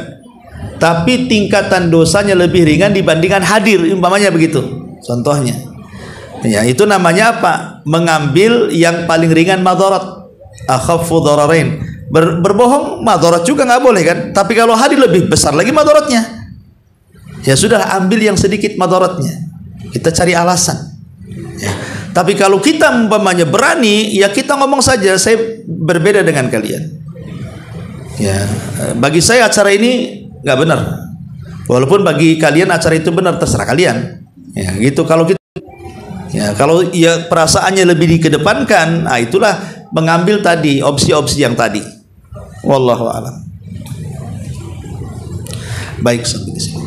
B: tapi tingkatan dosanya lebih ringan dibandingkan hadir, umpamanya begitu. Contohnya, ya itu namanya apa? Mengambil yang paling ringan madarat, akhaffu dararain. Berbohong madarat juga nggak boleh kan? Tapi kalau hadir lebih besar lagi madaratnya. Ya sudah, ambil yang sedikit madaratnya. Kita cari alasan. Ya. Tapi kalau kita umpamanya berani, ya kita ngomong saja, saya berbeda dengan kalian. Ya, bagi saya acara ini nggak benar. Walaupun bagi kalian acara itu benar, terserah kalian. Ya, gitu. Kalau kita, ya kalau ya perasaannya lebih dikedepankan, nah itulah mengambil tadi opsi-opsi yang tadi. Wallahu a'lam. Baik, sampai di sini.